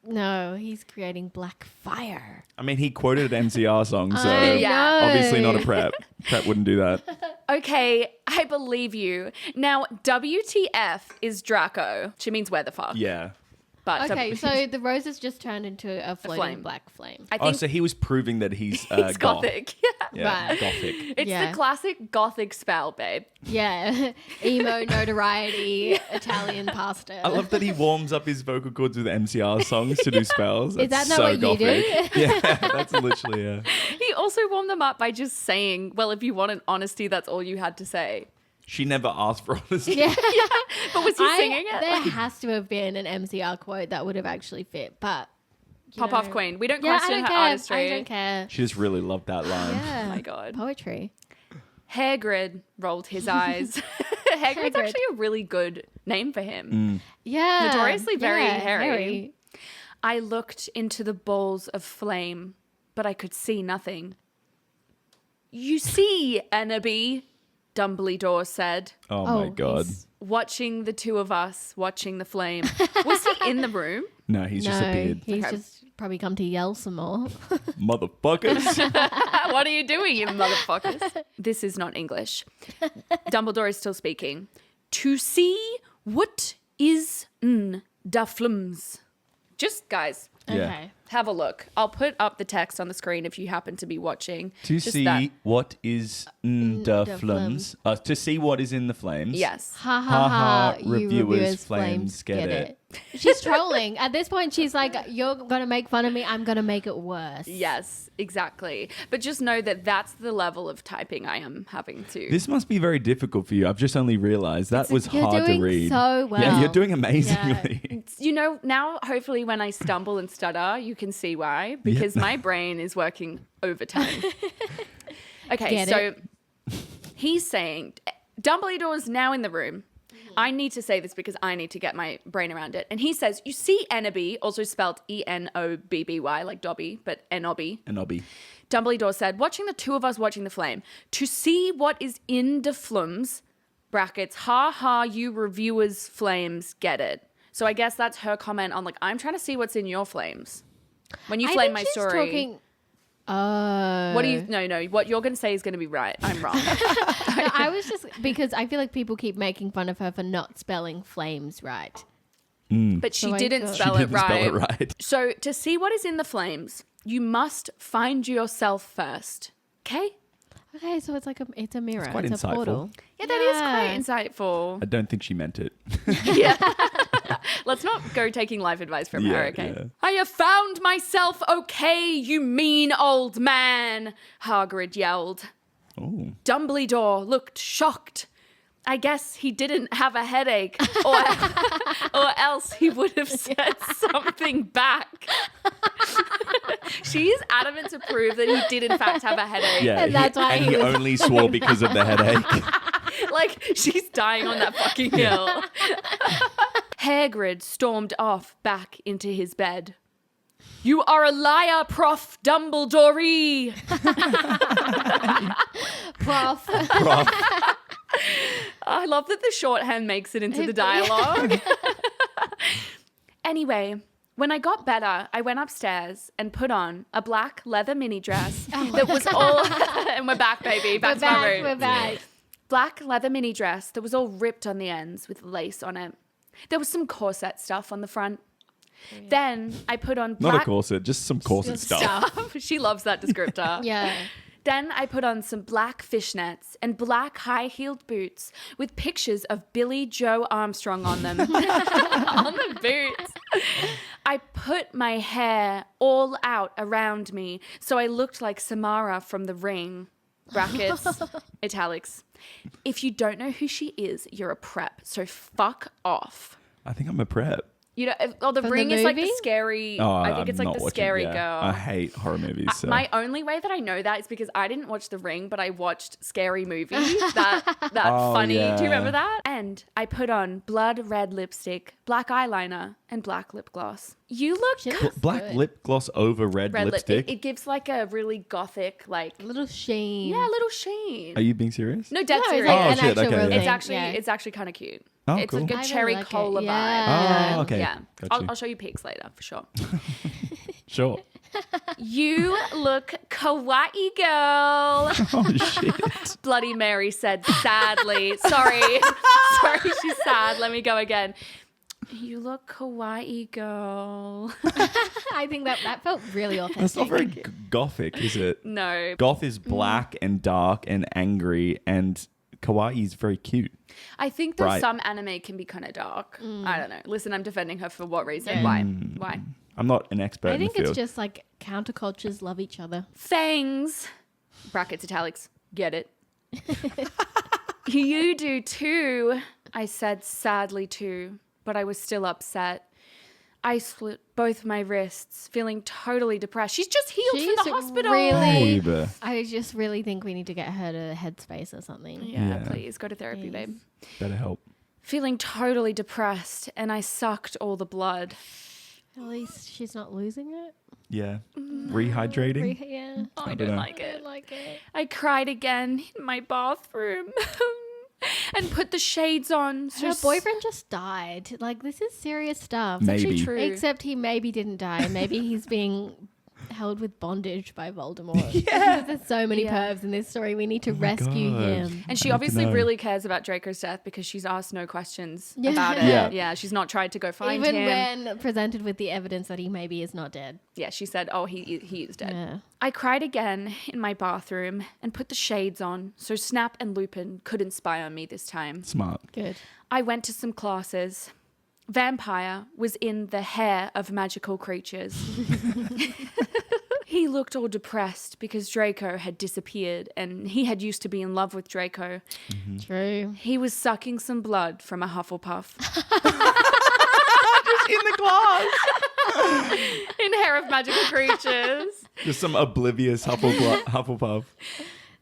No, he's creating black fire. I mean, he quoted an MCR song, so Yeah. obviously not a prep. Prep wouldn't do that. Okay, I believe you. Now, WTF is Draco. She means where the fuck. Yeah. But Okay, so the roses just turned into a floating flame. black flame. I Oh, think so he was proving that he's it's goth. gothic. Yeah, Right. gothic. It's Yeah. the classic gothic spell, babe. Yeah, emo notoriety, Italian pasta. I love that he warms up his vocal cords with MCR songs to do spells. Is That's that not so what you do? gothic. Yeah, that's literally, yeah. He also warmed them up by just saying, well, if you wanted honesty, that's all you had to say. She never asked for honesty. Yeah. But was he singing it? There has to have been an MCR quote that would have actually fit, but you Pop off know. queen. We don't Yeah, I question don't her care. artistry. I don't care. She just really loved that line. Yeah. Oh my God. Poetry. Hagrid rolled his eyes. Hagrid's Hagrid. actually a really good name for him. Yeah. Notoriously very yeah, hairy. I looked into the balls of flame, but I could see nothing. You see, Ennaby, Dumbledore said, Oh, my God. he's- watching the two of us, watching the flame. Was he in the room? No, he's just No, appeared. he's Okay. just probably come to yell some more. Motherfuckers. What are you doing, you motherfuckers? This is not English. Dumbledore is still speaking. To see what is da flums. Just, guys, Yeah. Okay. have a look. I'll put up the text on the screen if you happen to be watching. To Just see that. what is in the flames. To see what is in the flames. Yes. Ha Ha, ha ha, ha, you reviewers, flames, get it. She's trolling. At this point, she's like, you're going to make fun of me. I'm going to make it worse. Yes, exactly. But just know that that's the level of typing I am having to. This must be very difficult for you. I've just only realized that was You're hard doing to read. so well. Yeah, you're doing amazingly. You know, now hopefully when I stumble and stutter, you can see why. Because my brain is working overtime. Okay, Get so he's saying Dumbledore's now in the room. I need to say this because I need to get my brain around it. And he says, you see Enobby, also spelled Enobby, like Dobby, but Enobby. And Nobby. Dumbledore said, watching the two of us watching the flame, to see what is in the flums, brackets, ha ha, you reviewers flames, get it. So I guess that's her comment on like, I'm trying to see what's in your flames. When you I flame think my she's story. Talking, oh. What do you, no, what you're going to say is going to be right. I'm wrong. No, I was just, because I feel like people keep making fun of her for not spelling flames right. But she So I didn't thought- spell She it didn't right. spell it right. So to see what is in the flames, you must find yourself first. Okay? Okay, so it's like it's a mirror. quite It's a insightful. portal. Yeah, that is quite insightful. I don't think she meant it. Yeah. Let's not go taking life advice from her, Yeah, okay? yeah. I have found myself okay, you mean old man, Hagrid yelled. Oh. Dumbledore looked shocked. I guess he didn't have a headache, or else he would have said something back. She's adamant to prove that he did in fact have a headache. Yeah, And that's why he he was- only swore because of the headache. Like, she's dying on that fucking hill. Hagrid stormed off back into his bed. You are a liar, Prof. Dumbledore. Prof. Prof. I love that the shorthand makes it into the dialogue. Anyway, when I got better, I went upstairs and put on a black leather mini dress that was all... and we're back, baby. Back We're to my back. roots. We're back. Black leather mini dress that was all ripped on the ends with lace on it. There was some corset stuff on the front. Then I put on black... Not a corset, just some corset stuff. She loves that descriptor. Yeah. Then I put on some black fishnets and black high-heeled boots with pictures of Billy Joe Armstrong on them. On the boots. I put my hair all out around me so I looked like Samara from The Ring. Brackets, italics. If you don't know who she is, you're a prep, so fuck off. I think I'm a prep. You know, the From Ring the is like the movie? scary. Oh, I think it's I'm like not the watching- scary yeah. girl. I hate horror movies. So. My only way that I know that is because I didn't watch The Ring, but I watched Scary Movie. That Oh, funny. yeah. Do you remember that? And I put on blood red lipstick, black eyeliner, and black lip gloss. You look She looks Black good. lip gloss over red lipstick. It gives like a really gothic, like Little sheen. little sheen. Are you being serious? No, dead No, it's serious. like Oh, an shit, actual okay, real yeah. thing. It's actually kind of cute. Oh, It's cool. like I a really cherry like it. cola vibe. Yeah. Oh, okay. Yeah. Got you. I'll show you pics later for sure. Sure. You look kawaii, girl. Oh, shit. Bloody Mary said sadly. Sorry, she's sad. Let me go again. You look kawaii, girl. I think that felt really authentic. That's not very gothic, is it? No. Goth is black and dark and angry, and kawaii is very cute. I think that Right. some anime can be kind of dark. I don't know. Listen, I'm defending her for what reason? Yeah. Why? I'm not an expert I in the think field. it's just like countercultures love each other. Fangs. Brackets italics. Get it. You do too. I said sadly too, but I was still upset. I split both my wrists, feeling totally depressed. She's just healed from the hospital. really. Babe. I just really think we need to get her to Headspace or something. Yeah, Yeah. please go to therapy, babe. Better help. Feeling totally depressed, and I sucked all the blood. At least she's not losing it. Yeah. Rehydrating. Yeah. I don't don't know. like I it. don't like it. I cried again in my bathroom and put the shades on. Her boyfriend just died. Like, this is serious stuff. Maybe. True. Except he maybe didn't die. Maybe he's being held with bondage by Voldemort. Yeah. Because there's so many Yeah. pervs in this story. We need to rescue God. him. And she I need to obviously know. really cares about Draco's death because she's asked no questions Yeah. about it. Yeah. Yeah, she's not tried to go find Even him. when presented with the evidence that he maybe is not dead. Yeah, she said, oh, he is dead. Yeah. I cried again in my bathroom and put the shades on so Snap and Lupin couldn't spy on me this time. Smart. Good. I went to some classes. Vampire was in the hair of magical creatures. He looked all depressed because Draco had disappeared and he had used to be in love with Draco. True. He was sucking some blood from a Hufflepuff. In the glass. In hair of magical creatures. Just some oblivious Hufflepuff.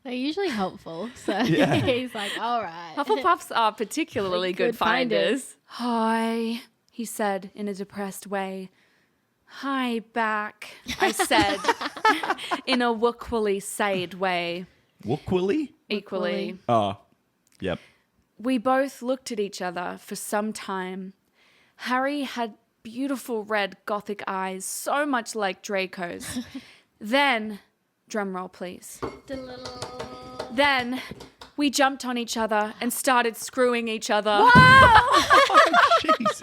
They're usually helpful. So Yeah. he's like, all right. Hufflepuffs are particularly Like good good finders. finders. Hi, he said in a depressed way. Hi, back, I said in a wookily sad way. Wookwilly? Equally. Oh, yep. We both looked at each other for some time. Harry had beautiful red gothic eyes, so much like Draco's. Then, drumroll please. Then we jumped on each other and started screwing each other. Jesus.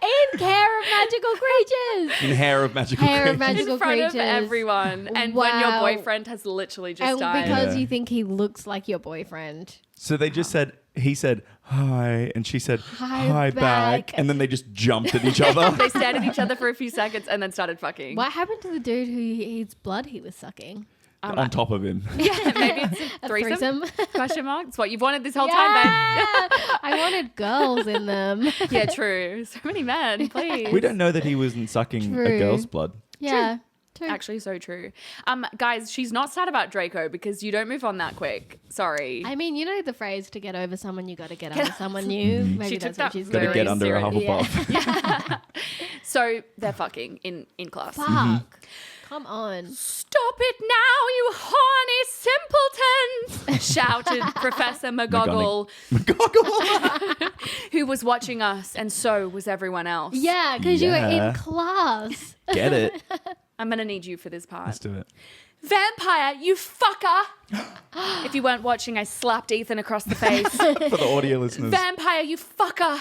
In care of magical creatures. In hair of magical Hair of creatures. magical In front creatures. of everyone. And when your Wow. boyfriend has literally just And died. because Yeah. you think he looks like your boyfriend. So they just said, he said, hi, and she said, Hi, hi back. back. And then they just jumped at each other. They stared at each other for a few seconds and then started fucking. What happened to the dude whose blood he was sucking? On top of him. Yeah, maybe it's a A threesome? Question mark? It's what you've wanted this whole time, Yeah! I wanted girls in them. babe. Yeah, true. So many men, please. We don't know that he wasn't sucking a True. girl's blood. Yeah. True. Actually, so true. Guys, she's not sad about Draco because you don't move on that quick. Sorry. I mean, you know the phrase to get over someone, you got to get under someone new. Maybe She took that's what that she's Gotta very doing. get under a serious. Hufflepuff. So they're fucking in class. Fuck. Come on. Stop it now, you horny simpletons! Shouted Professor McGoggle, Goggle. who was watching us, and so was everyone else. Yeah, because you were Yeah. in class. Get it. I'm gonna need you for this part. Let's do it. Vampire, you fucker! If you weren't watching, I slapped Ethan across the face. For the audio listeners. Vampire, you fucker!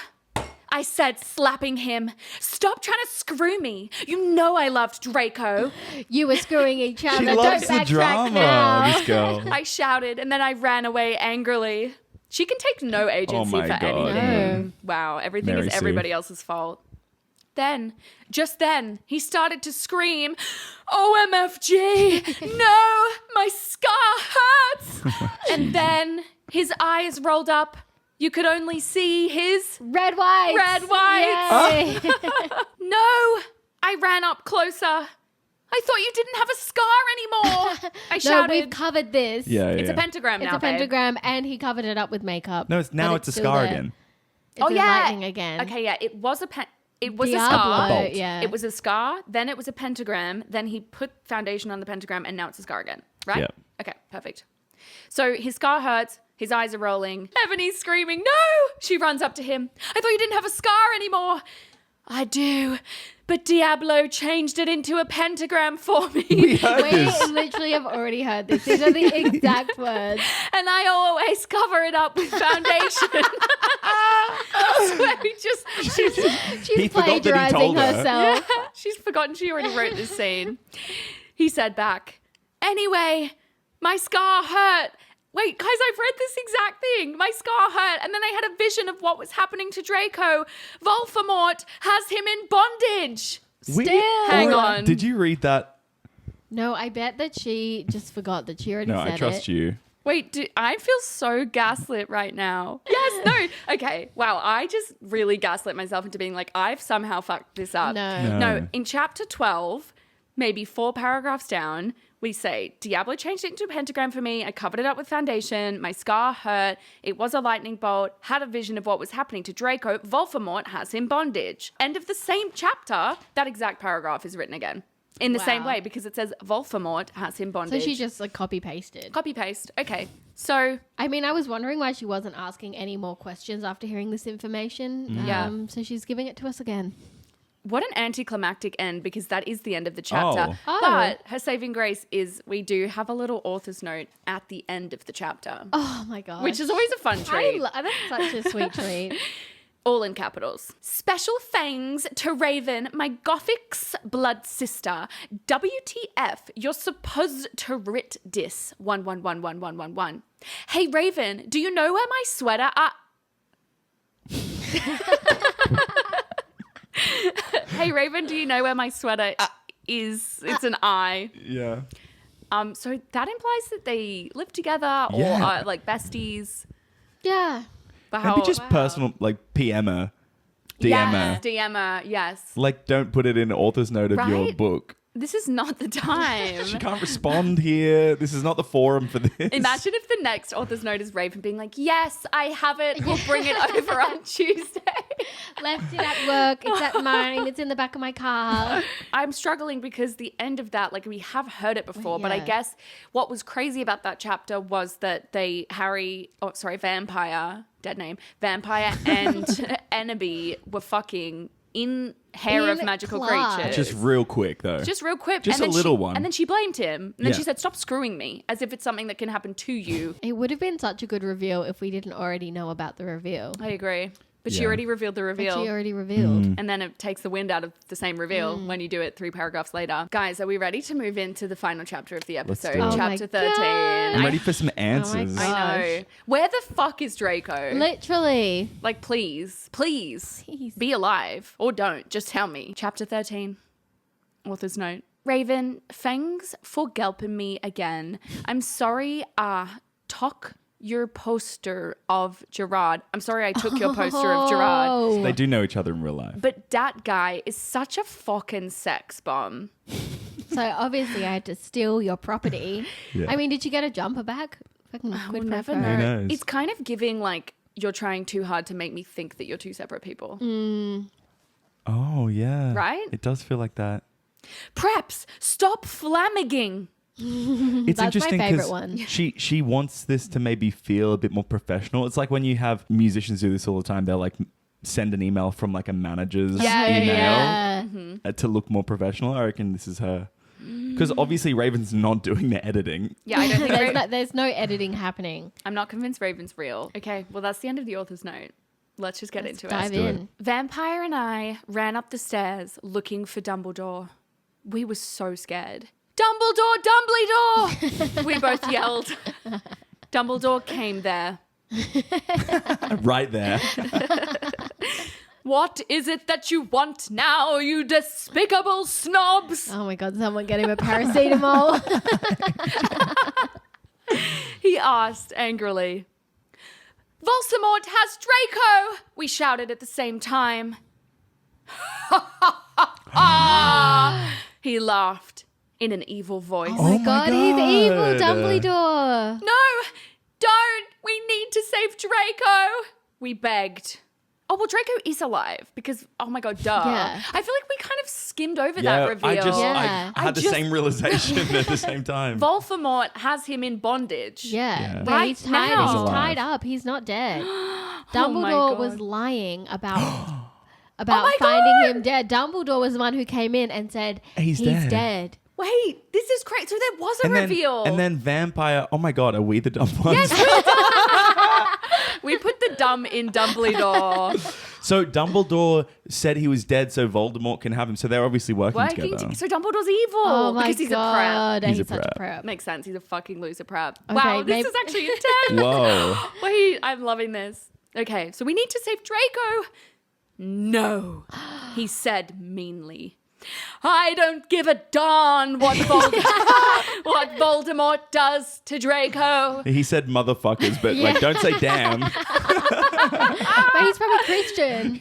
I said, slapping him. Stop trying to screw me. You know I loved Draco. You were screwing each other. She Don't loves the backtrack drama, now. this girl. I shouted, and then I ran away angrily. She can take no agency my for God. anything. Wow, everything Mary is Sue. everybody else's fault. Then, just then, he started to scream, OMFG! No! My scar hurts! And then his eyes rolled up. You could only see his Red whites. red whites. Yay. No! I ran up closer. I thought you didn't have a scar anymore. I No, shouted. we've covered this. Yeah, It's a pentagram It's now, a babe. pentagram, and he covered it up with makeup. No, now but it's a still scar there. again. It's in yeah. lightning again. Okay, yeah. It was a Diablo, scar. bolt. yeah. It was a scar. Then it was a pentagram. Then he put foundation on the pentagram, and now it's a scar again. Right? Yeah. Okay, perfect. So his scar hurts. His eyes are rolling. Ebony's screaming, no! She runs up to him. I thought you didn't have a scar anymore. I do. But Diablo changed it into a pentagram for me. We heard We this. literally have already heard this. These are the exact words. And I always cover it up with foundation. So She's He forgot that he plagiarizing told her. herself. she's forgotten she already wrote this scene. He said back, anyway, my scar hurt. Wait, guys, I've read this exact thing. My scar hurt. And then I had a vision of what was happening to Draco. Voldemort has him in bondage. Hang on. Did you read that? No, I bet that she just forgot that she already No, said I trust it. you. Wait, I feel so gaslit right now. Yes, no. Okay, wow, I just really gaslit myself into being like, I've somehow fucked this up. No, in chapter 12, maybe 4 paragraphs down, we say, Diablo changed it into a pentagram for me. I covered it up with foundation. My scar hurt. It was a lightning bolt. Had a vision of what was happening to Draco. Voldemort has him bondage. End of the same chapter, that exact paragraph is written again. In the same way, because it says Voldemort has him So bondage. she just like copy pasted. Copy paste. Okay. So I mean, I was wondering why she wasn't asking any more questions after hearing this information. Yeah. So she's giving it to us again. what an anticlimactic end, because that is the end of the chapter. Oh. But her saving grace is we do have a little author's note at the end of the chapter, Oh my god. which is always a fun treat. That's such a sweet treat. All in capitals. Special thanks to Raven, my Gotfik's blood sister. WTF, you're supposed to writ dis. 11111111. Hey Raven, do you know where my sweater Hey Raven, do you know where my sweater is? It's an I. Yeah. So that implies that they live together or Yeah. are like besties. Yeah. But Maybe just personal, like PM her, DM her. Yes, DM her, yes. Like, don't put it in the author's note of your Right? book. This is not the time. She can't respond here. This is not the forum for this. Imagine if the next author's note is Raven being like, yes, I have it. We'll bring it over on Tuesday. Left it at work. It's at mine. It's in the back of my car. I'm struggling because the end of that, like we have heard it before, but I Yeah. guess what was crazy about that chapter was that Vampire, dead name, Vampire and Enemy were fucking in Hair of In Magical class. Creatures. Just real quick, though. Just real quick. Just and a then little she, one. And then she blamed him. And then Yeah. she said, stop screwing me, as if it's something that can happen to you. It would have been such a good reveal if we didn't already know about the reveal. I agree. But she Yeah. already revealed the But reveal. she already revealed. And then it takes the wind out of the same reveal when you do it 3 paragraphs later. Guys, are we ready to move into the final chapter of the Let's episode? do it. Oh my Chapter 13. God. I'm ready for some answers. God. I know. Where the fuck is Draco? Literally. Like, please, please, Please. be alive. Or don't. Just tell me. Chapter 13. Author's note. Raven, thanks for gelping me again. I'm sorry, took your poster of Gerard. I'm sorry I took your poster of Gerard. Oh. They do know each other in real life. But that guy is such a fucking sex bomb. So obviously I had to steal your property. Yeah. I mean, did you get a jumper back? Fucking We'll quid pro never quo. know. knows? It's kind of giving like you're trying too hard to make me think that you're two separate people. Oh, yeah. Right? It does feel like that. Preps, stop flammaging. It's That's my interesting favourite because one. she wants this to maybe feel a bit more professional. It's like when you have musicians do this all the time. They'll like send an email from like a manager's email to look more professional. I reckon this is her. Because obviously Raven's not doing the editing. Yeah, I don't think There's no editing happening. I'm not convinced Raven's real. Okay, well that's the end of the author's note. Let's just get into Dive it. do it. in. Vampire and I ran up the stairs looking for Dumbledore. We were so scared. Dumbledore, Dumbledore! We both yelled. Dumbledore came there. Right there. What is it that you want now, you despicable snobs? Oh my god, someone get him a paracetamol. He asked angrily. Voldemort has Draco! We shouted at the same time. Ah! He laughed in an evil voice. Oh my god, he's evil, God. Dumbledore. No, don't. We need to save Draco. We begged. Oh, well, Draco is alive because, oh my God, duh. Yeah. I feel like we kind of skimmed over Yeah, that reveal. Yeah. I had the same realization at the same time. Voldemort has him in bondage. Yeah. Right He's tied, now. he's He's tied alive. up. He's not dead. my Dumbledore was God. lying about Oh my finding God. him dead. Dumbledore was the one who came in and said He's dead. Wait, this is crazy. So there was a reveal. And then vampire. Oh my God, are we the dumb ones? We put the dumb in Dumbledore. So Dumbledore said he was dead so Voldemort can have him. So they're obviously working together. So Dumbledore's evil. Oh my because he's god, a He's a such a prep. prep. prep. Makes sense. He's a fucking loser prep. Okay, Wow, this maybe- is actually intense. Whoa. Wait, I'm loving this. Okay, so we need to save Draco. No, he said meanly. I don't give a darn what what Voldemort does to Draco. He said motherfuckers, but like don't say damn. But he's probably Christian.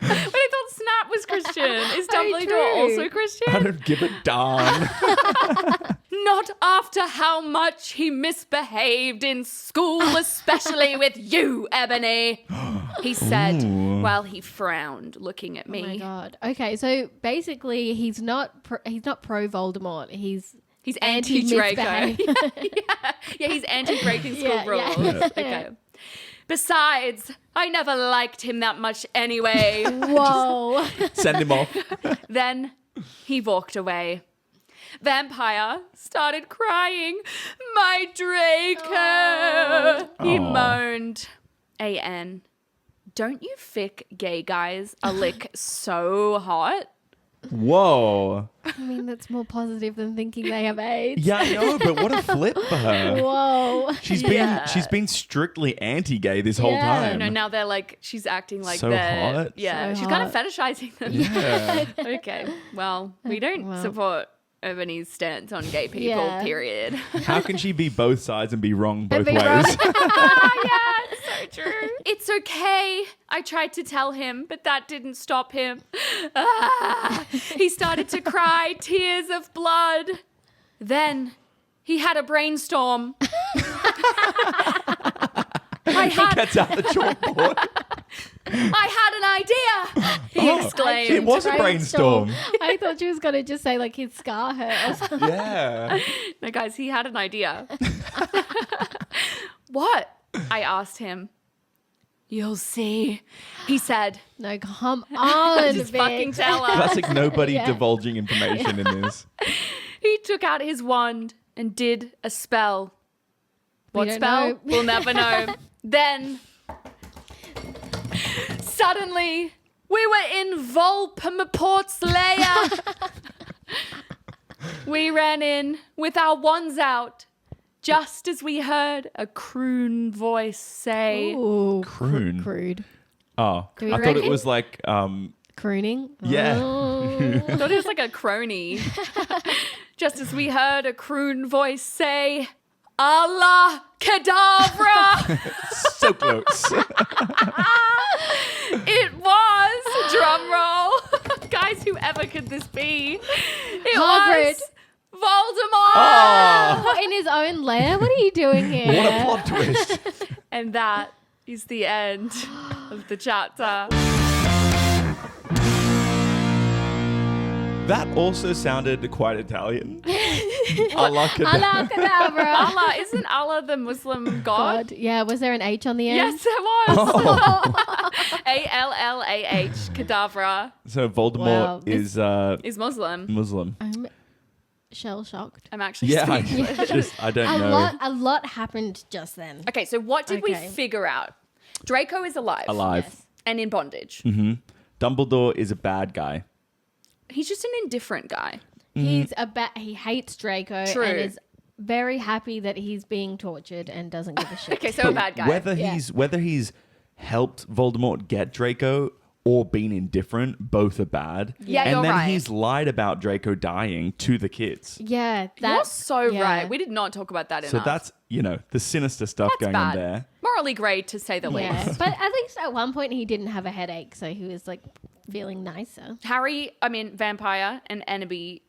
But I thought Snap was Christian. Is Very Dumbledore true. also I Christian? don't give a darn. Not after how much he misbehaved in school, especially with you, Ebony. He said Ooh. while he frowned, looking at Oh my me. god. Okay, so basically he's not pro Voldemort. He's He's anti-Draco. anti-misbehave. Yeah, he's anti-breaking school Yeah, rules. yeah. Okay. Besides, I never liked him that much anyway. Whoa. Send him off. Then he walked away. Vampire started crying. My Draco! He Aw. moaned. A.N. Don't you fick gay guys a lick so hot? Whoa. I mean, that's more positive than thinking they have AIDS. Yeah, I know, but what a flip for her. Whoa. She's been strictly anti-gay this whole Yeah. time. You know, now they're like, she's acting like So that. hot. Yeah, So she's kind of hot. fetishizing them. Yeah. Okay, well, we don't Well. support Ebony's stance on gay people, Yeah. period. How can she be both sides and be wrong both be ways? wrong. Yeah, it's so true. It's okay. I tried to tell him, but that didn't stop him. Ah, he started to cry tears of blood. Then he had a brainstorm. Gets out the chalkboard. I had an idea, he exclaimed. It was a brainstorm. I thought she was going to just say, like, his scar hurt or something. Yeah. No, guys, he had an idea. What? I asked him. You'll see, he said. No, come on, Just bitch. fucking tell her. Classic nobody Yeah. divulging information in this. He took out his wand and did a spell. What don't spell? know. We'll never know. Then, suddenly, we were in Voldemort's lair. We ran in with our wands out, just as we heard a croon voice say, Ooh, Croon. crude. Oh, Do we I thought it reckon? was like, Crooning? yeah. Oh. I thought it was like a crony. Just as we heard a croon voice say, Allah Kedavra! So close. It was, drum roll. Guys, whoever could this be? It Hagrid. was Voldemort. Oh, What, in his own lair? What are you doing here? what a plot twist. And that is the end of the chapter. That also sounded quite Italian. Allah Kadabra. Allah Kadabra. Allah, isn't Allah the Muslim god? God. Yeah, was there an H on the end? Yes, there was. A-L-L-A-H, Kadavra, So Voldemort Wow. is is Muslim. Muslim. I'm shell shocked. I'm actually Yeah, speechless. I don't know. A lot happened just then. Okay, so what did we Okay. figure out? Draco is alive. Alive. Yes. And in bondage. Dumbledore is a bad guy. He's just an indifferent guy. He's he hates Draco True. and is very happy that he's being tortured and doesn't give a shit. Okay, so a bad guy. Whether Yeah. he's helped Voldemort get Draco or been indifferent, both are bad. Yeah, and you're then right. he's lied about Draco dying to the kids. Yeah, You're that's so yeah. right. We did not talk about that So enough. that's, the sinister stuff That's going on bad. there. Morally grey, to say the Yeah, least. but at least at one point he didn't have a headache, so he was like feeling nicer. Vampire and Enemy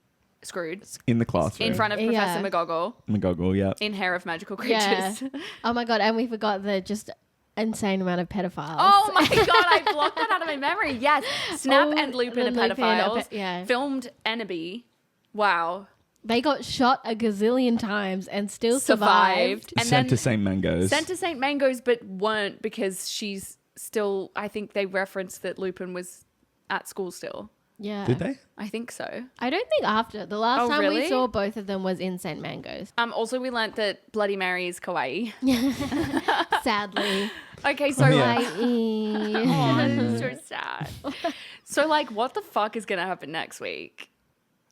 screwed In the classroom. in front of Yeah. Professor McGoggle McGoggle, yeah. in Hair of Magical Yeah. Creatures. Oh my God. And we forgot the just insane amount of pedophiles. Oh my God, I blocked that out of my memory. Yes. Snap Oh, and Lupin are and Lupin are pedophiles. yeah. Filmed Enemy. Wow. They got shot a gazillion times and still survived. And Sent then to St. Mango's. sent to St. Mango's, but weren't because she's still, I think they referenced that Lupin was at school still. Yeah. Did they? I think so. I don't think after. The last Oh, time really? we saw both of them was in St. Mango's. Also, we learnt that Bloody Mary is kawaii. Sadly. Okay, so Yeah. oh, this is so sad. So, like, what the fuck is gonna happen next week?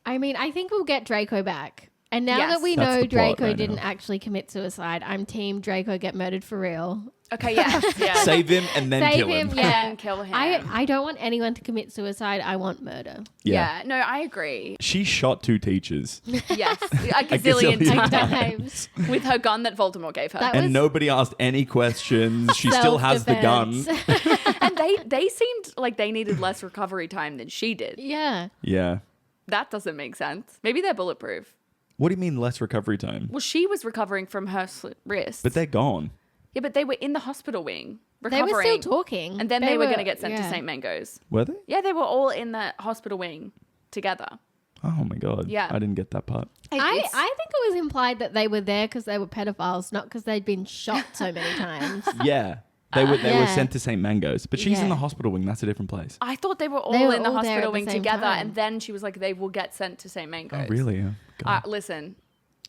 I mean, I think we'll get Draco back. And now Yes. that we That's know the plot Draco right didn't now. actually commit suicide, I'm team Draco get murdered for real. Okay, yes, yeah. Save him and then Save kill him. him, yeah. And kill him. I don't want anyone to commit suicide. I want murder. Yeah, no, I agree. She shot 2 teachers. Yes, a gazillion gazillion times. Times. with her gun that Voldemort gave her. That And was nobody asked any questions. She still has the gun. Self-defense. And they seemed like they needed less recovery time than she did. Yeah. Yeah. That doesn't make sense. Maybe they're bulletproof. What do you mean less recovery time? Well, she was recovering from her wrist. But they're gone. Yeah, but they were in the hospital wing They recovering. were still talking. And then they were going to get sent to St. Mango's. Were they? Yeah, they were all in the hospital wing together. Oh my God. Yeah. I didn't get that part. I think it was implied that they were there because they were pedophiles, not because they'd been shot so many times. Yeah. They were Yeah. sent to St. Mango's. But she's in Yeah. the hospital wing. That's a different place. I thought they were all They were in the all there hospital at the wing same together. time. And then she was like, they will get sent to St. Mango's. Oh, really? Yeah. God. Listen,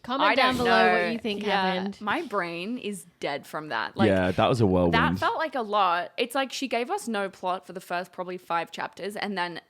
Comment I down don't below know. what you think happened. My brain is dead from that. Like, yeah, that was a whirlwind. that felt like a lot. It's like she gave us no plot for the first probably 5 chapters, and then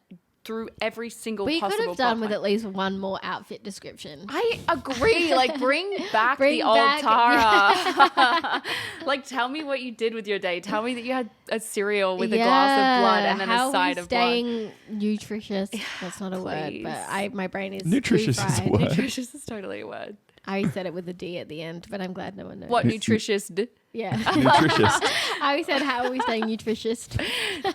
through every single We possible could have done plot with point. at least one more outfit description. I agree. Like, bring back Bring the old back- Tara. Like, tell me what you did with your day. Tell me that you had a cereal with a glass of blood and then how a side of blood. staying nutritious. That's not a word, Please. but my brain is Nutritious too is a fried. word. Nutritious is totally a word. I said it with a D at the end, but I'm glad no one knows. What nutritious? Yeah. Nutritious. I always said, how are we staying nutritious?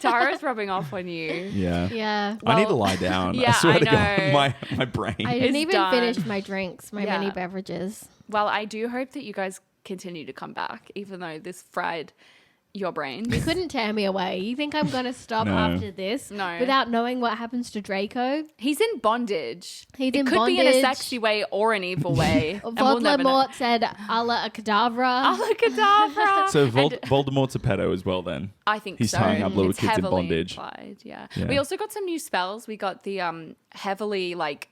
Tara's rubbing off on you. Yeah. Yeah. I need to Well, lie down. yeah, I swear I to God, know. my brain. I It's didn't even done. finish my drinks, my Yeah. many beverages. Well, I do hope that you guys continue to come back, even though this fried your brain. You couldn't tear me away. You think I'm going to stop No. after this No. without knowing what happens to Draco? He's in bondage. He's it in could be in a bondage. sexy way or an evil way. And we'll never know. Voldemort said, "Allah a cadavra." Alakadabra. So And Voldemort's a pedo as well then. I think He's so. tying up little It's kids in heavily bondage. implied, yeah. Yeah. We also got some new spells. We got the heavily like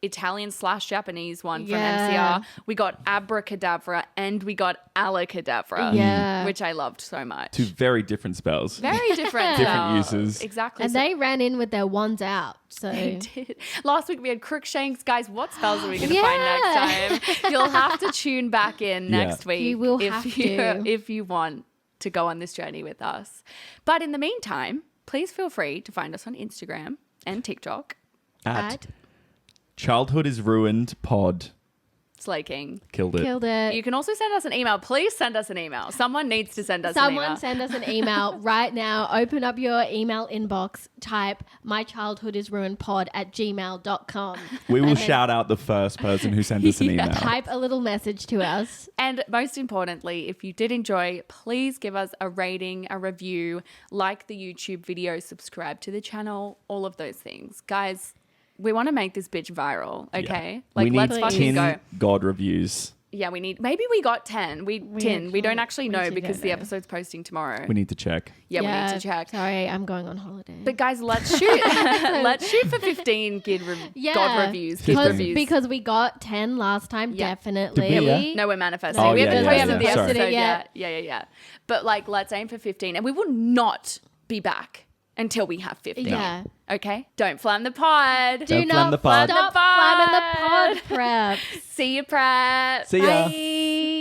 Italian/Japanese one from Yeah. MCR. We got abracadabra and we got alakadabra. Yeah. Which I loved so much. 2 very different spells. Very different Different spells. uses. Exactly. And So- they ran in with their wands out. So They did. Last week we had Crookshanks. Guys, what spells are we going to Yeah. find next time? You'll have to tune back in Yeah. next week. You will have to. If you want to go on this journey with us. But in the meantime, please feel free to find us on Instagram and TikTok. At Childhood is Ruined Pod. Slay King. Killed it. killed it. You can also send us an email. Please send us an email. Someone needs to send us an email. Someone send us an email right now. Open up your email inbox. Type mychildhoodisruinedpod@gmail.com. We will shout out the first person who sent us an email. Type a little message to us. And most importantly, if you did enjoy, please give us a rating, a review, like the YouTube video, subscribe to the channel, all of those things. Guys, we want to make this bitch viral, okay? Yeah. Like, we need let's fucking 10 go. God reviews. Yeah, maybe we got 10. We don't actually know actually because don't the know. episode's posting tomorrow. We need to check. Yeah, we need to check. Sorry, I'm going on holiday. But guys, let's shoot. Let's shoot for 15 God reviews. Kid because, reviews. because we got 10 last time, Yeah. definitely. Did we? Yeah. No, we're manifesting. Oh, we haven't yeah, posted yeah, the yeah. episode Sorry. yet. Yeah. But like, let's aim for 15. And we will not be back until we have 15. Yeah. Okay? Don't flam the pod. Do Don't flam not the pod. stop Flam flamming the the pod pod. prep. See you, Pratt. See ya. Bye.